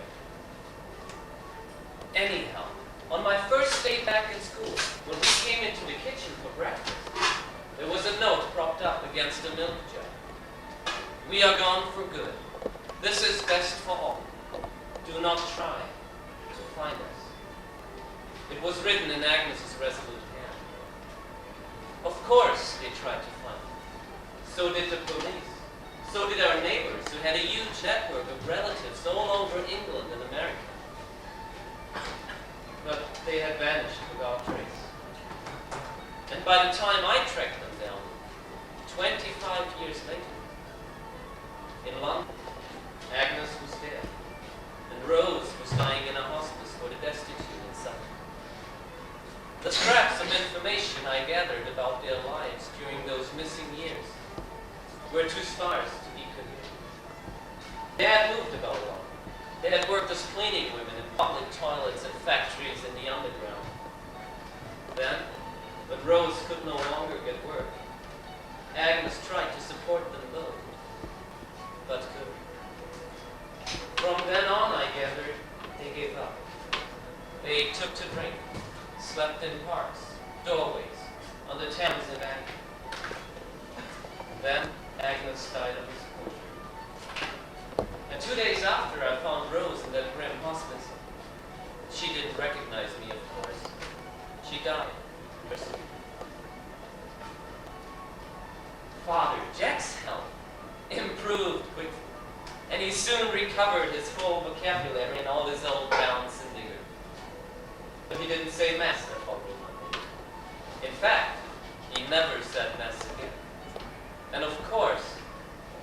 Anyhow, on my first day back in school, when we came into the kitchen for breakfast, there was a note propped up against a milk jar. We are gone for good. This is best for all. Do not try to find us. It was written in Agnes's resolute hand. Of course they tried to find us. So did the police. So did our neighbors, who had a huge network of relatives all over England and America. But they had vanished without trace. And by the time I tracked them down, 25 years later, in London, Agnes was dead, and Rose was dying in a hospice for the destitute in Suffolk. The scraps of information I gathered about their lives during those missing years were too sparse to be coherent. They had moved about a lot. They had worked as cleaning women in public toilets and factories in the underground. Then, when Rose could no longer get work, Agnes tried to support them both, but couldn't. From then on, I gathered, they gave up. They took to drink, slept in parks, doorways, on the Thames in Agnes. Then Agnes died of exposure. And 2 days after I found Rose in that grim hospice, she didn't recognize me, of course. She died. Father Jack's health improved quickly, and he soon recovered his full vocabulary and all his old grounds and vigor. But he didn't say Mass that following Monday. In fact, he never said Mass again. And of course,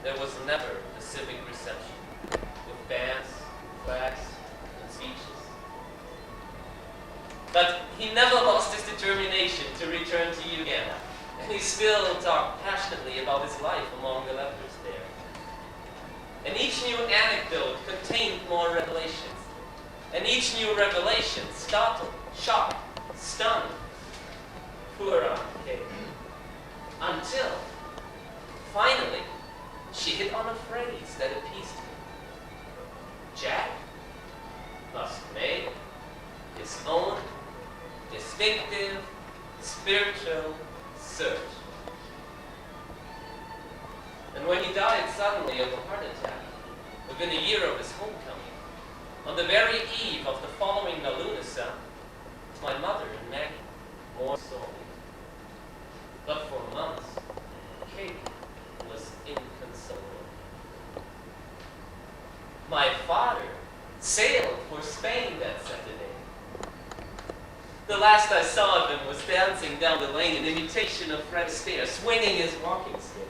there was never a civic reception, with bands, flags, and speeches. But he never lost his determination to return to Uganda, and he still talked passionately about his life among the lepers there. And each new anecdote contained more revelations, and each new revelation startled, shocked, stunned poor Aunt Kate. Until, finally, she hit on a phrase that appeased him. Jack must make his own distinctive spiritual search. And when he died suddenly of a heart attack, within a year of his homecoming, on the very eve of the following Lughnasa, my mother and Maggie more sorely. But for months, Kate was inconsolable. My father sailed for Spain that Saturday. The last I saw of him was dancing down the lane in imitation of Fred Astaire, swinging his walking stick.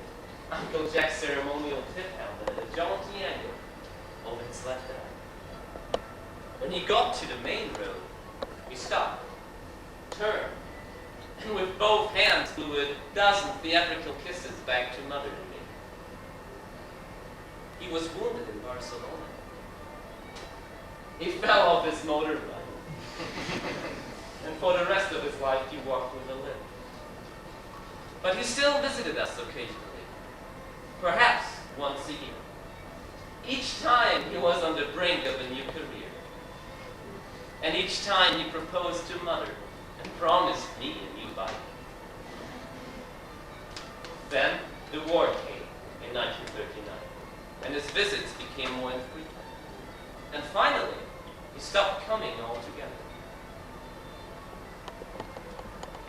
Uncle Jack's ceremonial tip held at a jaunty angle over his left eye. When he got to the main road, he stopped, turned, and with both hands blew a dozen theatrical kisses back to Mother and me. He was wounded in Barcelona. He fell off his motorbike. And for the rest of his life, he walked with a limp. But he still visited us occasionally, perhaps once a year. Each time he was on the brink of a new career. And each time he proposed to Mother and promised me a new bike. Then the war came in 1939, and his visits became more infrequent. And finally, he stopped coming altogether.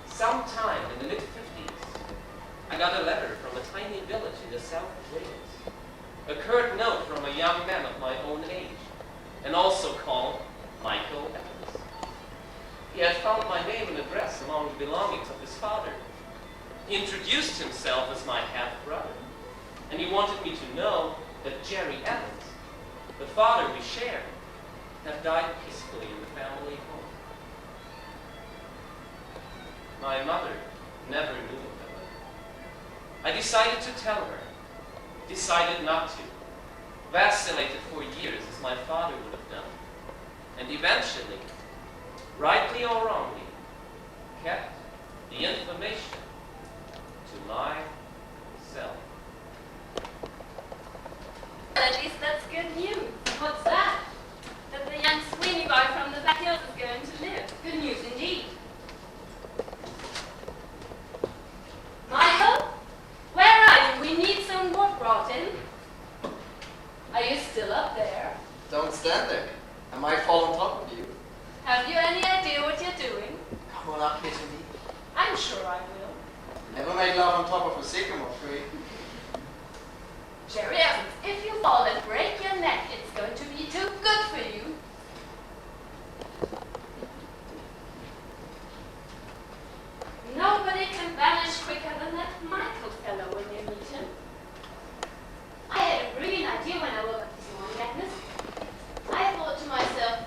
Sometime in the mid-50s, I got a letter from a tiny village in the south of Wales. A curt note from a young man of my own age, and also called Michael Evans. He had found my name and address among the belongings of his father. He introduced himself as my half-brother, and he wanted me to know that Gerry Evans, the father we shared, had died peacefully in the family home. My mother never knew of the letter. I decided to tell her, decided not to, vacillated for years as my father would have done, and eventually, rightly or wrongly, kept the information to myself. At least that's good news. What's that? That the young Sweeney boy from the back hills is going to live. Good news indeed. Michael, where are you? We need some wood brought in. Are you still up there? Don't stand there. I might fall on top of you. Have you any idea what you're doing? Come on up here to me. I'm sure I will. Never make love on top of a sycamore tree. Gerry Evans, if you fall and break your neck, it's going to be too good for you. Nobody can vanish quicker than that Michael fellow when you meet him. I had a brilliant idea when I woke up this morning, Agnes. I thought to myself,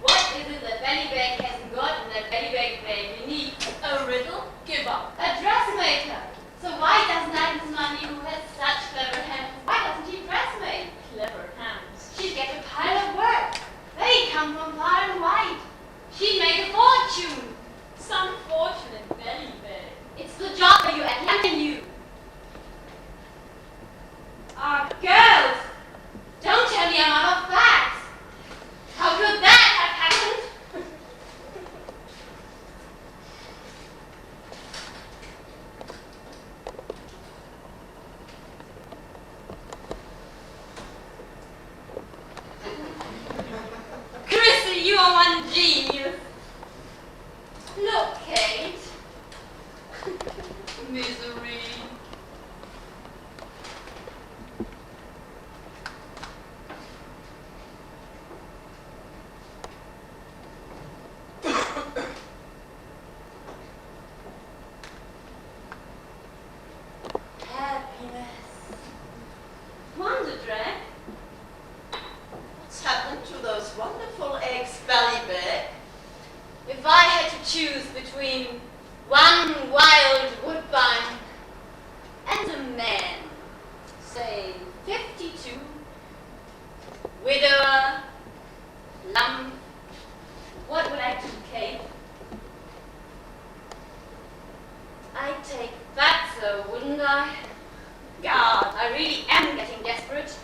what is it that Bellybag hasn't got and that Bellybag vaguely needs? A riddle? Give up. A dressmaker. So why doesn't Agnes Money, who has such clever hands, why doesn't he dressmake? Clever hands. She'd get a pile of work. They come from far and wide. She'd make a fortune. Some fortune in Bellybag. It's the job for you, Agnes, and you. Girls! Don't tell me I'm out of facts. How could that have happened? Chrissy, you are one genius. Look, Kate. Misery. Wonder Drag. What's happened to those wonderful eggs, Bellybag? If I had to choose between one wild woodbine and a man, say 52, widower, lump, what would I do, Kate? I'd take Fatso, wouldn't I? God, I really am getting desperate.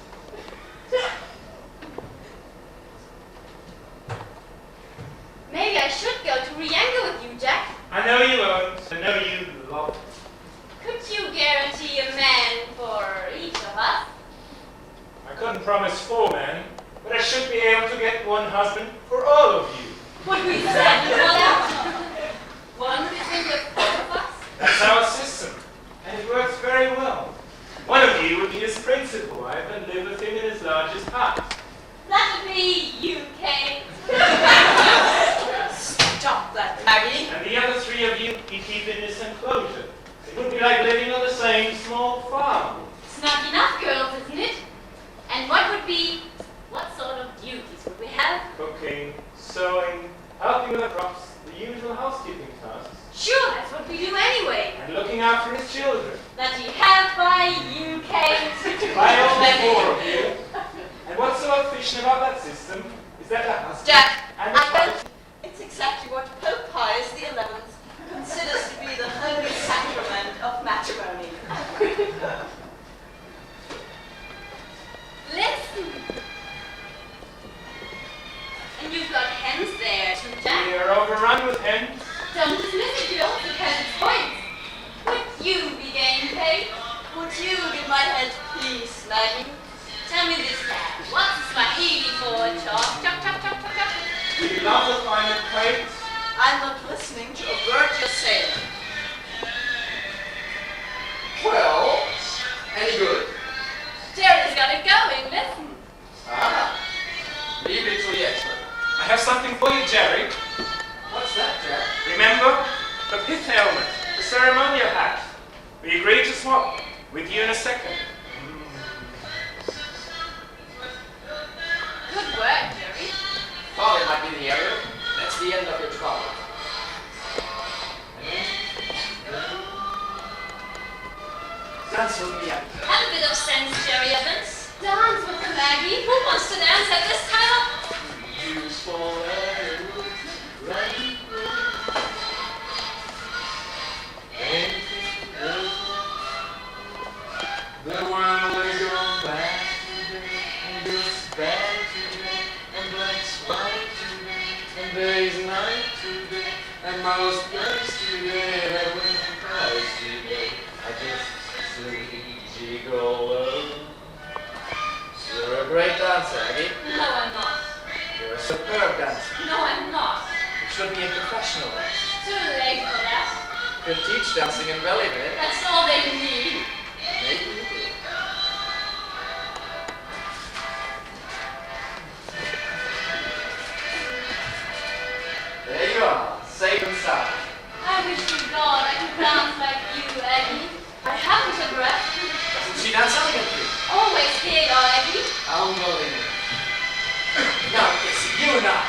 Maybe I should go to Rienga with you, Jack. I know you won't. I know you love it. Could you guarantee a man for each of us? I couldn't promise 4 men, but I should be able to get one husband for all of you. Would we stand each other? One between the 4 of us? That's our system, and it works very well. One of you would be his principal wife and live with him in his largest hut. That would be you, Kate. Stop that, Maggie. father drops the usual housekeeping tasks. Sure, that's what we do anyway. And looking after his children. That you have by you, Kate. By all four of you. And what's so efficient about that system is that the husband Jack, and the wife... it's exactly what Pope Pius XI considers to be the holy sacrament of matrimony. Listen. And you've got hens there too, Jack. We are overrun with hens. Don't dismiss it, Jill, because it's points. Would you be game, Kate? Would you give my head peace, Maggie? Tell me this, Dad. What's Swahili for chop? Chop, chop, chop, chop, chop. Do you love the climate, Kate? I'm not listening to a word you're saying. Well, any good? Jerry's got it going, listen. Ah, leave it to the expert. I have something for you, Gerry. What's that, Jack? Remember? The pith helmet, the ceremonial hat. We agreed to swap with you in a second. Good work, Jerry. Thought it might be the area. That's the end of your trouble. Dance with me, Abby. Have a bit of sense, Jerry Evans. Dance with the Maggie. Who wants to dance at this time of... The world is gone back today, and it's bad today, and black's white today, and day's night today, and most days today, and winter cries today. I just silly gigolo. You're a great dancer, Aggie. No, I'm not. You're a superb dancer. No, I'm not. You should be a professional dancer. Too late for that. You could teach dancing in belly bed. That's all they need. Maybe you do. There you are, safe and sound. I wish to God I could dance like you, Aggie. I haven't a breath. Doesn't she dance elegantly? Always here, Aggie. Unbelievable. Now, it's you and I.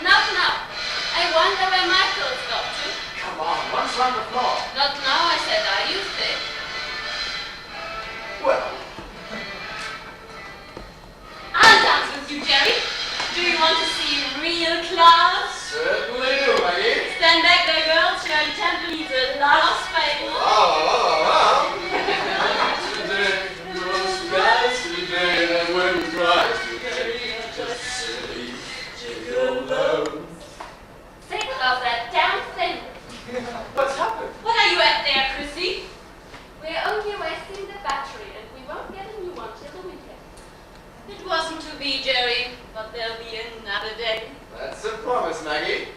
Not now. I wonder where Michael's got to. Come on, once on the floor. Not now, I said. I used it. Well, I'll dance with you, Jerry. Do you want to see real class? certainly do, Maggie. Stand back there, girls. Shirley Temple needs a lot of space. Wow. Today, most guys today, that wouldn't cry today. Just silly gigolo. Think of that damn thing. What's happened? What are you at there, Chrissy? We're only wasting the battery, and we won't get a new one till the weekend. It wasn't to be, Jerry, but there'll be another day. That's a promise, Maggie.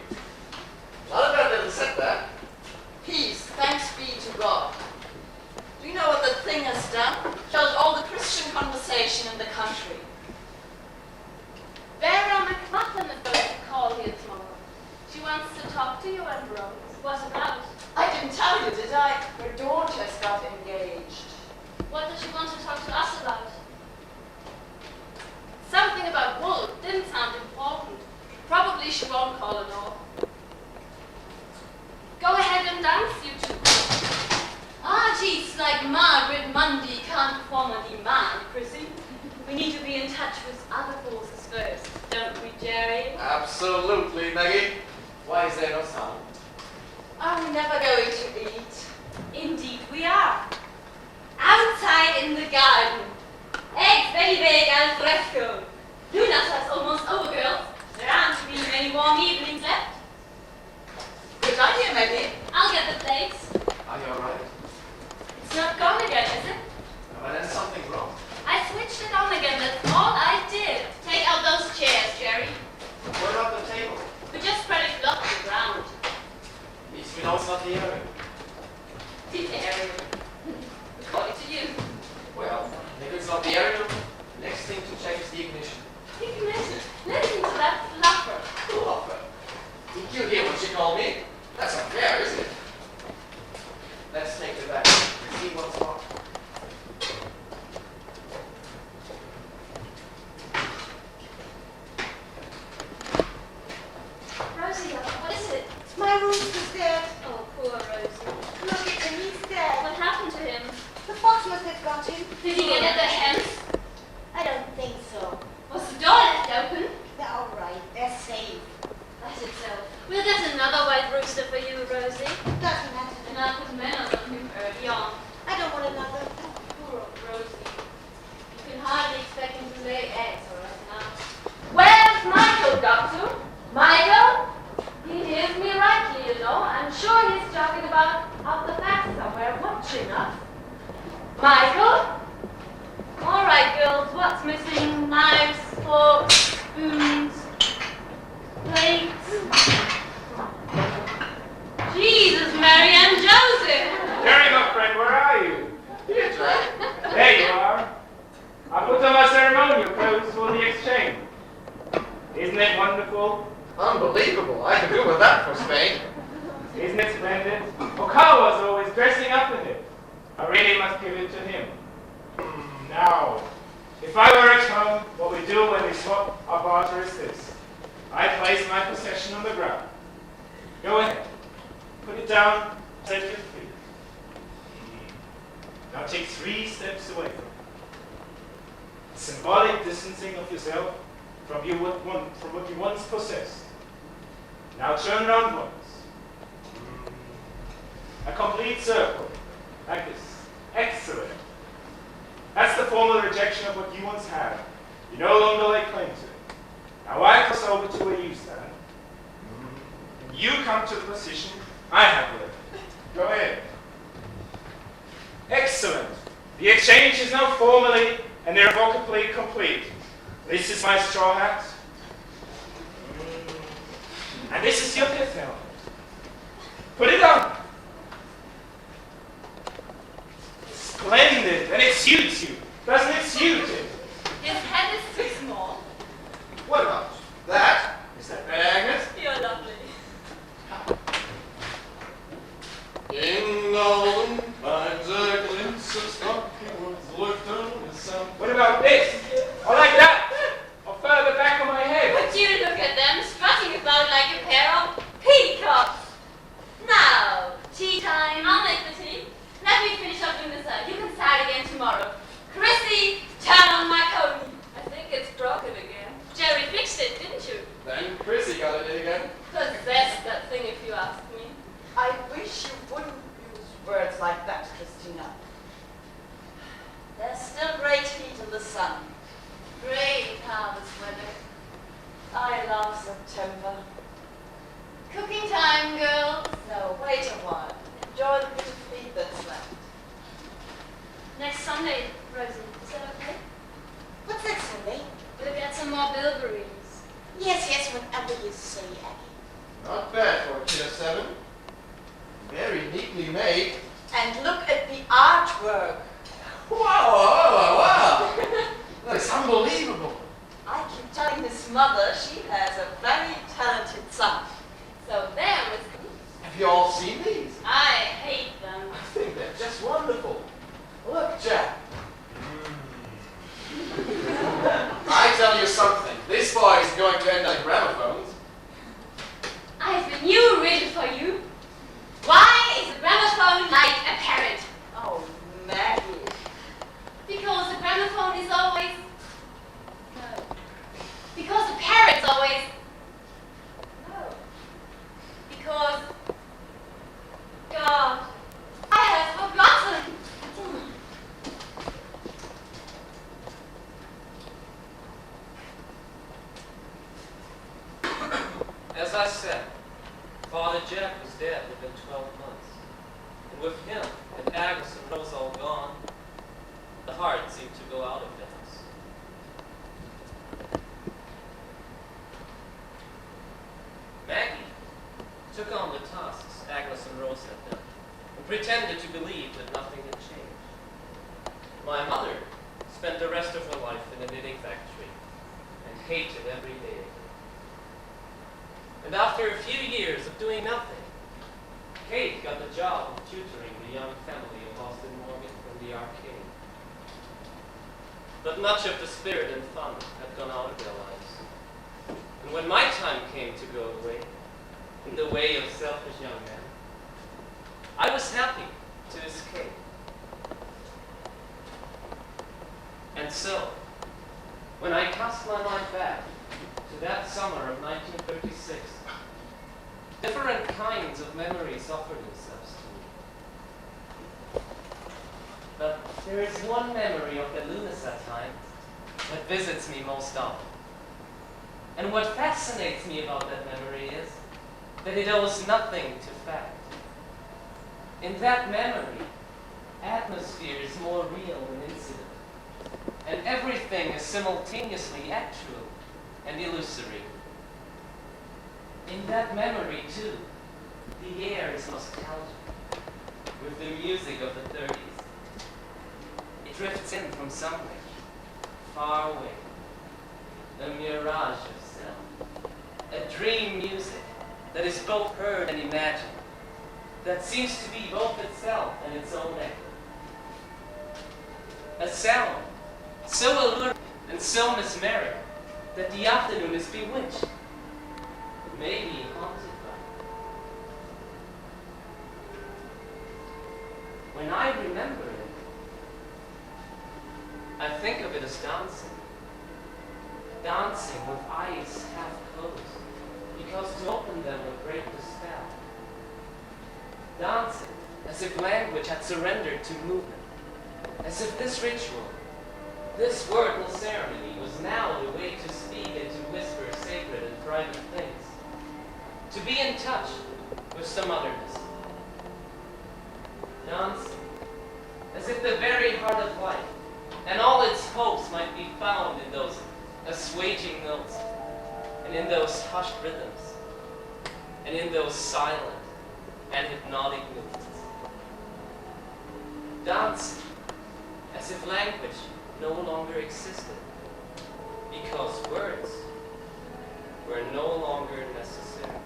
Not a bad little setback. Peace, thanks be to God. Do you know what the thing has done? Killed all the Christian conversation in the country. Vera McMuffin is going to call here tomorrow. She wants to talk to you and Rose. What about? I didn't tell you, did I? Her daughter's got engaged. What does she want to talk to us about? Something about wool didn't sound important. Probably she won't call at all. Go ahead and dance, you two. Artists like Margaret Mundy can't perform on demand, Chrissy. We need to be in touch with other forces first, don't we, Gerry? Absolutely, Maggie. Why is there no sound? Are we never going to eat? Indeed we are. Outside in the garden. Eggs very big al fresco. Lughnasa is almost over, girls. There aren't really many warm evenings left. Good idea, Maggie. I'll get the plates. Are you alright? It's not gone again, is it? But then something's wrong. I switched it on again, that's all I did. Take out those chairs, Gerry. What about the table? We just spread it flat to the ground. At least we know it's not the area. The area. According to you. Well, if it's not the area, next thing to check is the ignition. Ignition. Listen to that fluffer. Fluffer. Did you hear what she called me? That's unfair, isn't it? Let's take it back and see what's wrong. Rosie, is it? It's my rooster's dead. Oh, poor Rosie. Look at him, he's dead. What happened to him? The fox must have got him. Did he get at the hens? I don't think so. Was the door left open? They're all right. They're safe. That's it so. We'll get another white rooster for you, Rosie. Doesn't matter. And I'll put manners on him early on. I don't want another. Poor old Rosie. You can hardly expect him to lay eggs right now. Where's Michael, Doctor? Michael? He hears me rightly, you know. I'm sure he's talking about out the back somewhere, watching us. Michael? All right, girls. What's missing? Knives, forks, spoons, plates. Jesus, Mary and Joseph. Gerry, my friend, where are you? Here, Jack. There you are. I put on my ceremonial clothes for the exchange. Isn't it wonderful? Unbelievable. I could do with that for Spain. Isn't it splendid? Okawa's always dressing up in it. I really must give it to him. Now, if I were at home, what we do when we swap our barter is this. I place my possession on the ground. Go ahead. Put it down, take your feet. Now take 3 steps away from it. Symbolic distancing of yourself from what you once possessed. Now turn around once. A complete circle, like this. Excellent. That's the formal rejection of what you once had. You no longer lay claim to it. Now I cross over to where you stand. And you come to the position I have left. Go ahead. Excellent. The exchange is now formally and irrevocably complete. This is my straw hat. And this is your pith helmet. Put it on. Splendid. And it suits you. Doesn't it suit it? His head is too small. What about that? Is that better, Agnes? You're lovely. In golden times a glimpse of stocky was looked on with some... What about this? Or like that? Or further back on my head? Would you look at them strutting about like a pair of peacocks? Now, tea time. I'll make the tea. Let me finish up doing dessert. You can start again tomorrow. Chrissy, turn on my pony. I think it's broken again. Gerry fixed it, didn't you? Then Chrissy got it in again. Possessed that thing, if you ask me. I wish you wouldn't use words like that, Christina. There's still great heat in the sun. Great harvest weather. I love September. Cooking time, girls. No, wait a while. Enjoy the bit of feed that's left. Next Sunday, Rosie. Is that okay? What's that, Sunday? We'll get some more bilberries. Yes, whatever you say, Aggie. Not bad for a kid of 7. Very neatly made. And look at the artwork. Wow. That's unbelievable. I keep telling this mother she has a very talented son. So there was. Have you all seen these? I hate them. I think they're just wonderful. Look, Jack. I tell you something. This boy is going to end like gramophones. I have a new riddle for you. Why is a gramophone like a parrot? Oh, Maggie. Because the gramophone is always... No. Because the parrot's always... No. Because... God, I have forgotten. As I said, Father Jack was dead within 12 months. And with him and Agnes and Rose all gone, the heart seemed to go out of Dennis. Maggie took on the tasks Agnes and Rose had done, and pretended to believe that nothing had changed. My mother spent the rest of her life in a knitting factory, and hated every day of it. And after a few years of doing nothing, Kate got the job of tutoring the young family of Austin Morgan from the arcade. But much of the spirit and fun had gone out of their lives. And when my time came to go away, in the way of selfish young men. I was happy to escape. And so, when I cast my mind back to that summer of 1936, different kinds of memories offered themselves to me. But there is one memory of the Lughnasa time that visits me most often. And what fascinates me about that memory is that it owes nothing to fact. In that memory, atmosphere is more real than incident, and everything is simultaneously actual and illusory. In that memory, too, the air is nostalgic, with the music of the 30s. It drifts in from somewhere, far away, a mirage of sound, a dream music that is both heard and imagined, that seems to be both itself and its own echo. A sound so alluring and so mesmeric that the afternoon is bewitched, maybe haunted by it. When I remember it, I think of it as dancing. Dancing with eyes half closed, because to open them would break the spell. Dancing as if language had surrendered to movement, as if this ritual, this wordless ceremony, was now the way to speak and to whisper sacred and private things, to be in touch with some otherness. Dancing as if the very heart of life and all its hopes might be found in those assuaging notes, and in those hushed rhythms, and in those silent and hypnotic movements. Dancing as if language no longer existed, because words were no longer necessary.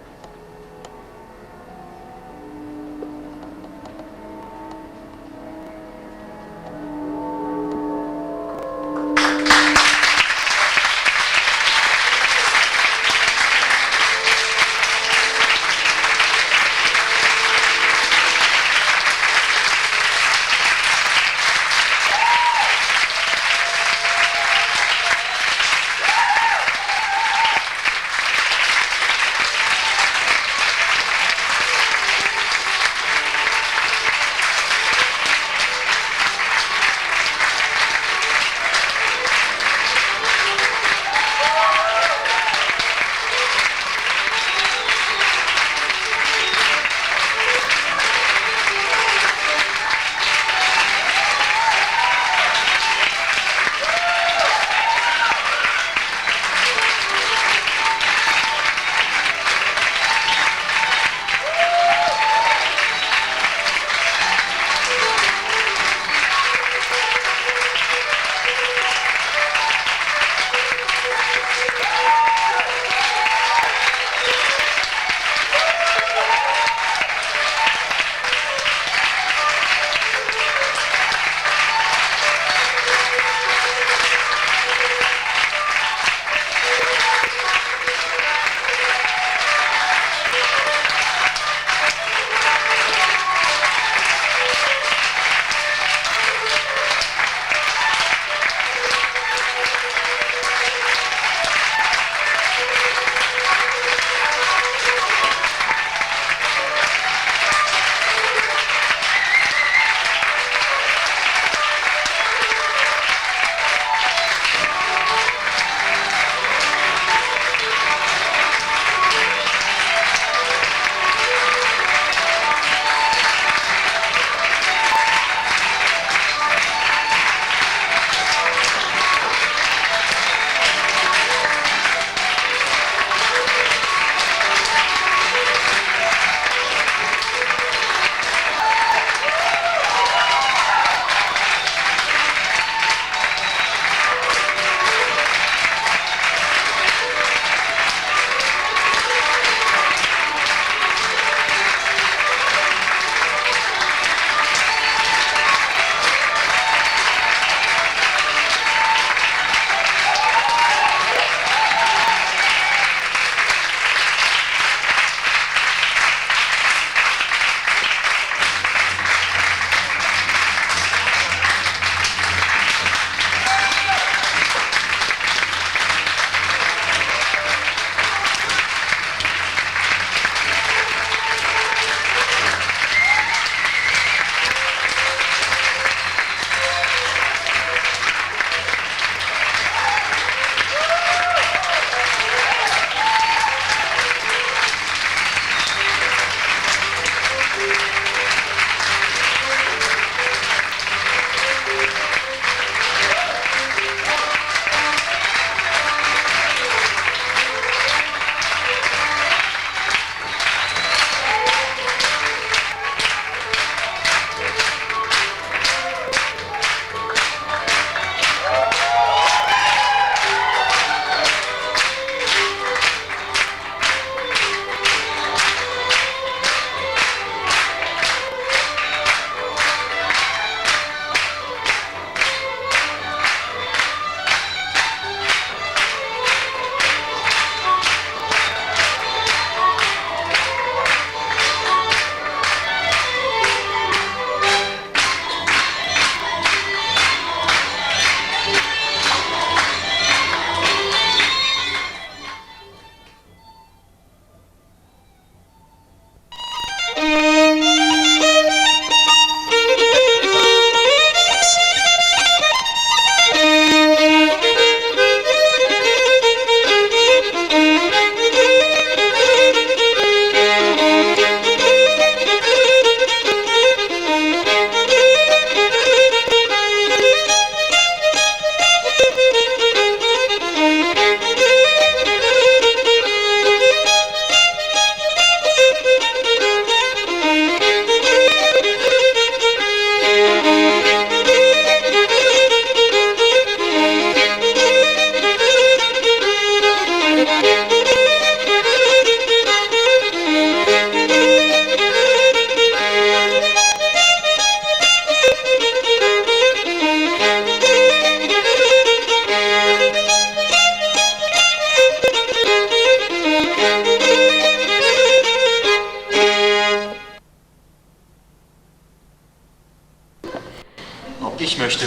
Ich möchte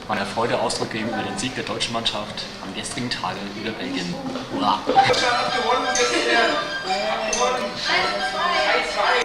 meiner Freude Ausdruck geben über den Sieg der deutschen Mannschaft am gestrigen Tage über Belgien. Hurra! Deutschland hat gewonnen gestern. Hat gewonnen. 3-2.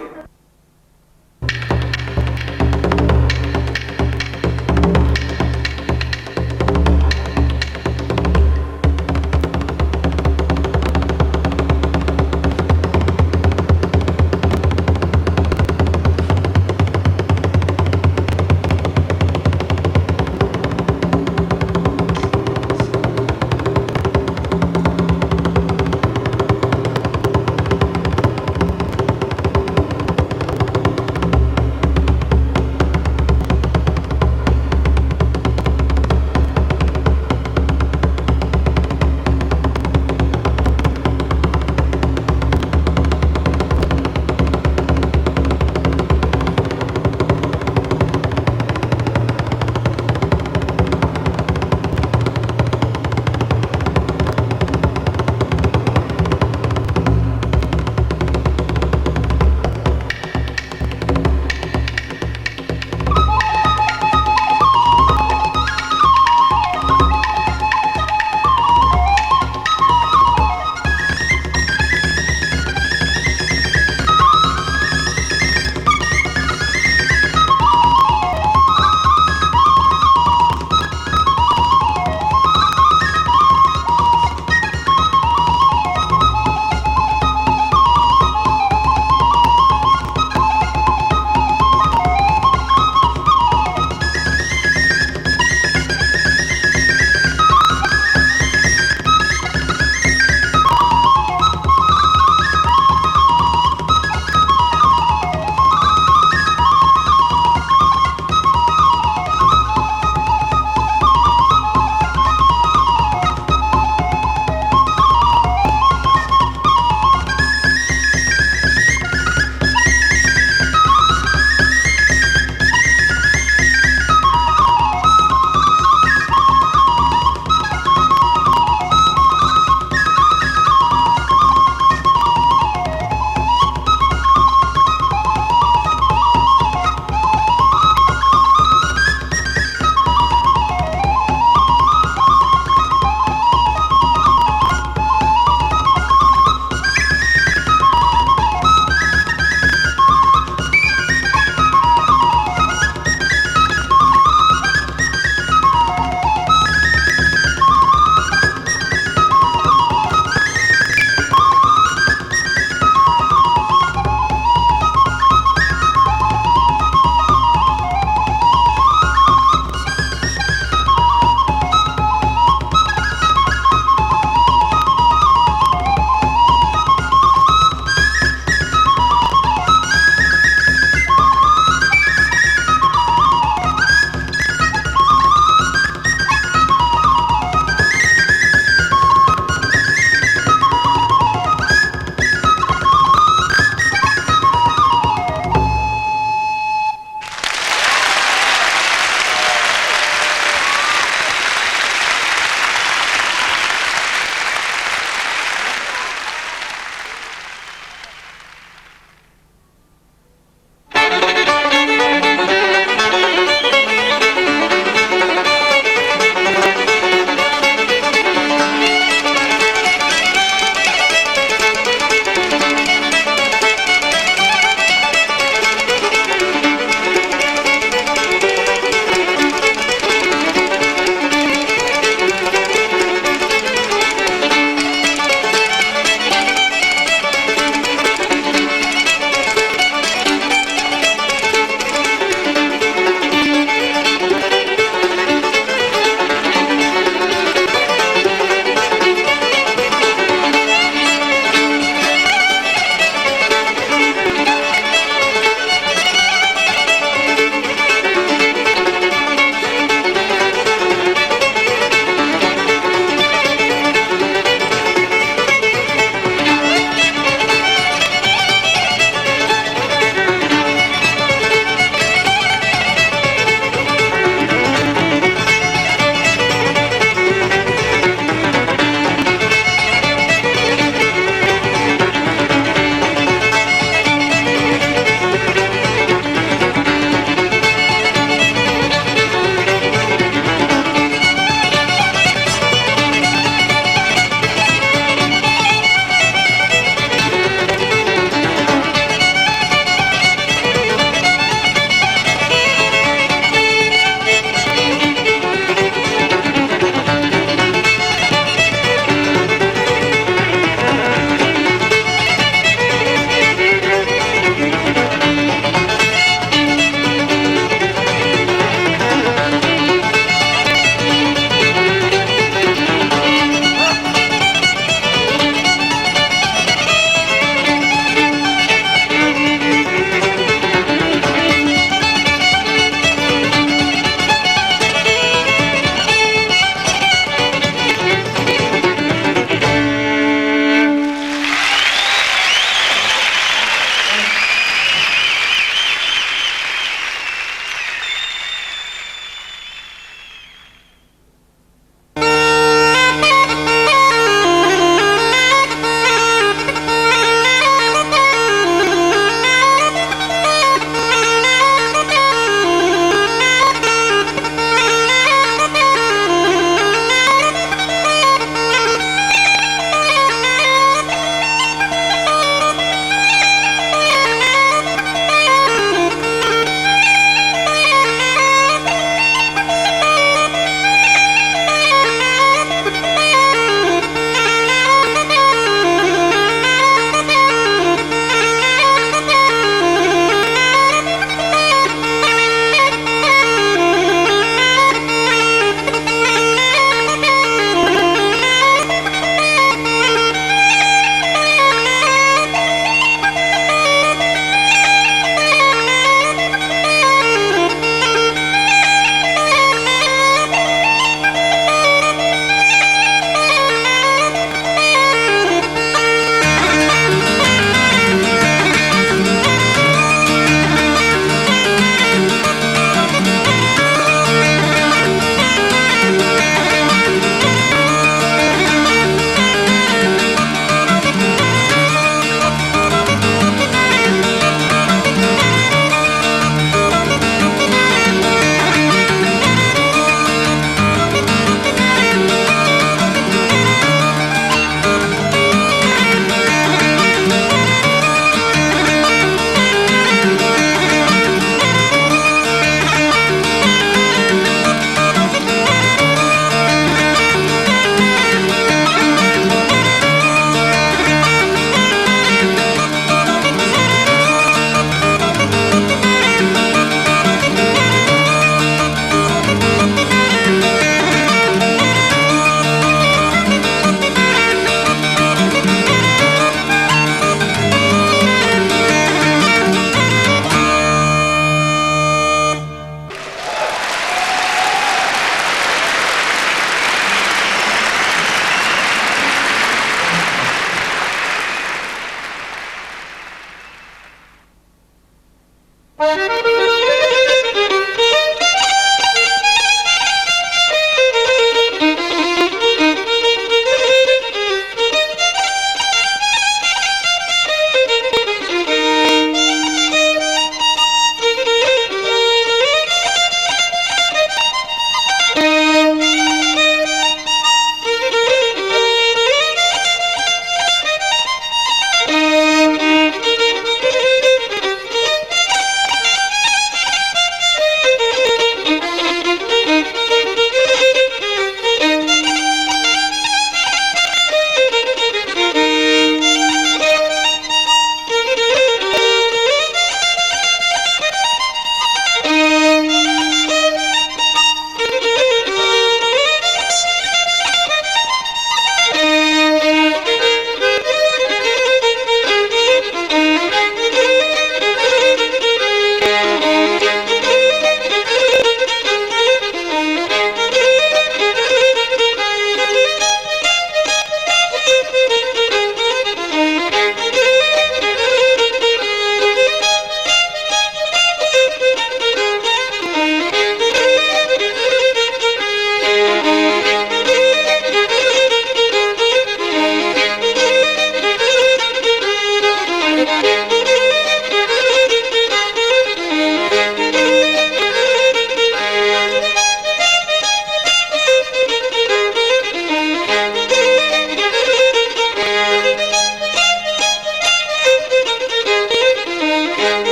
Thank you.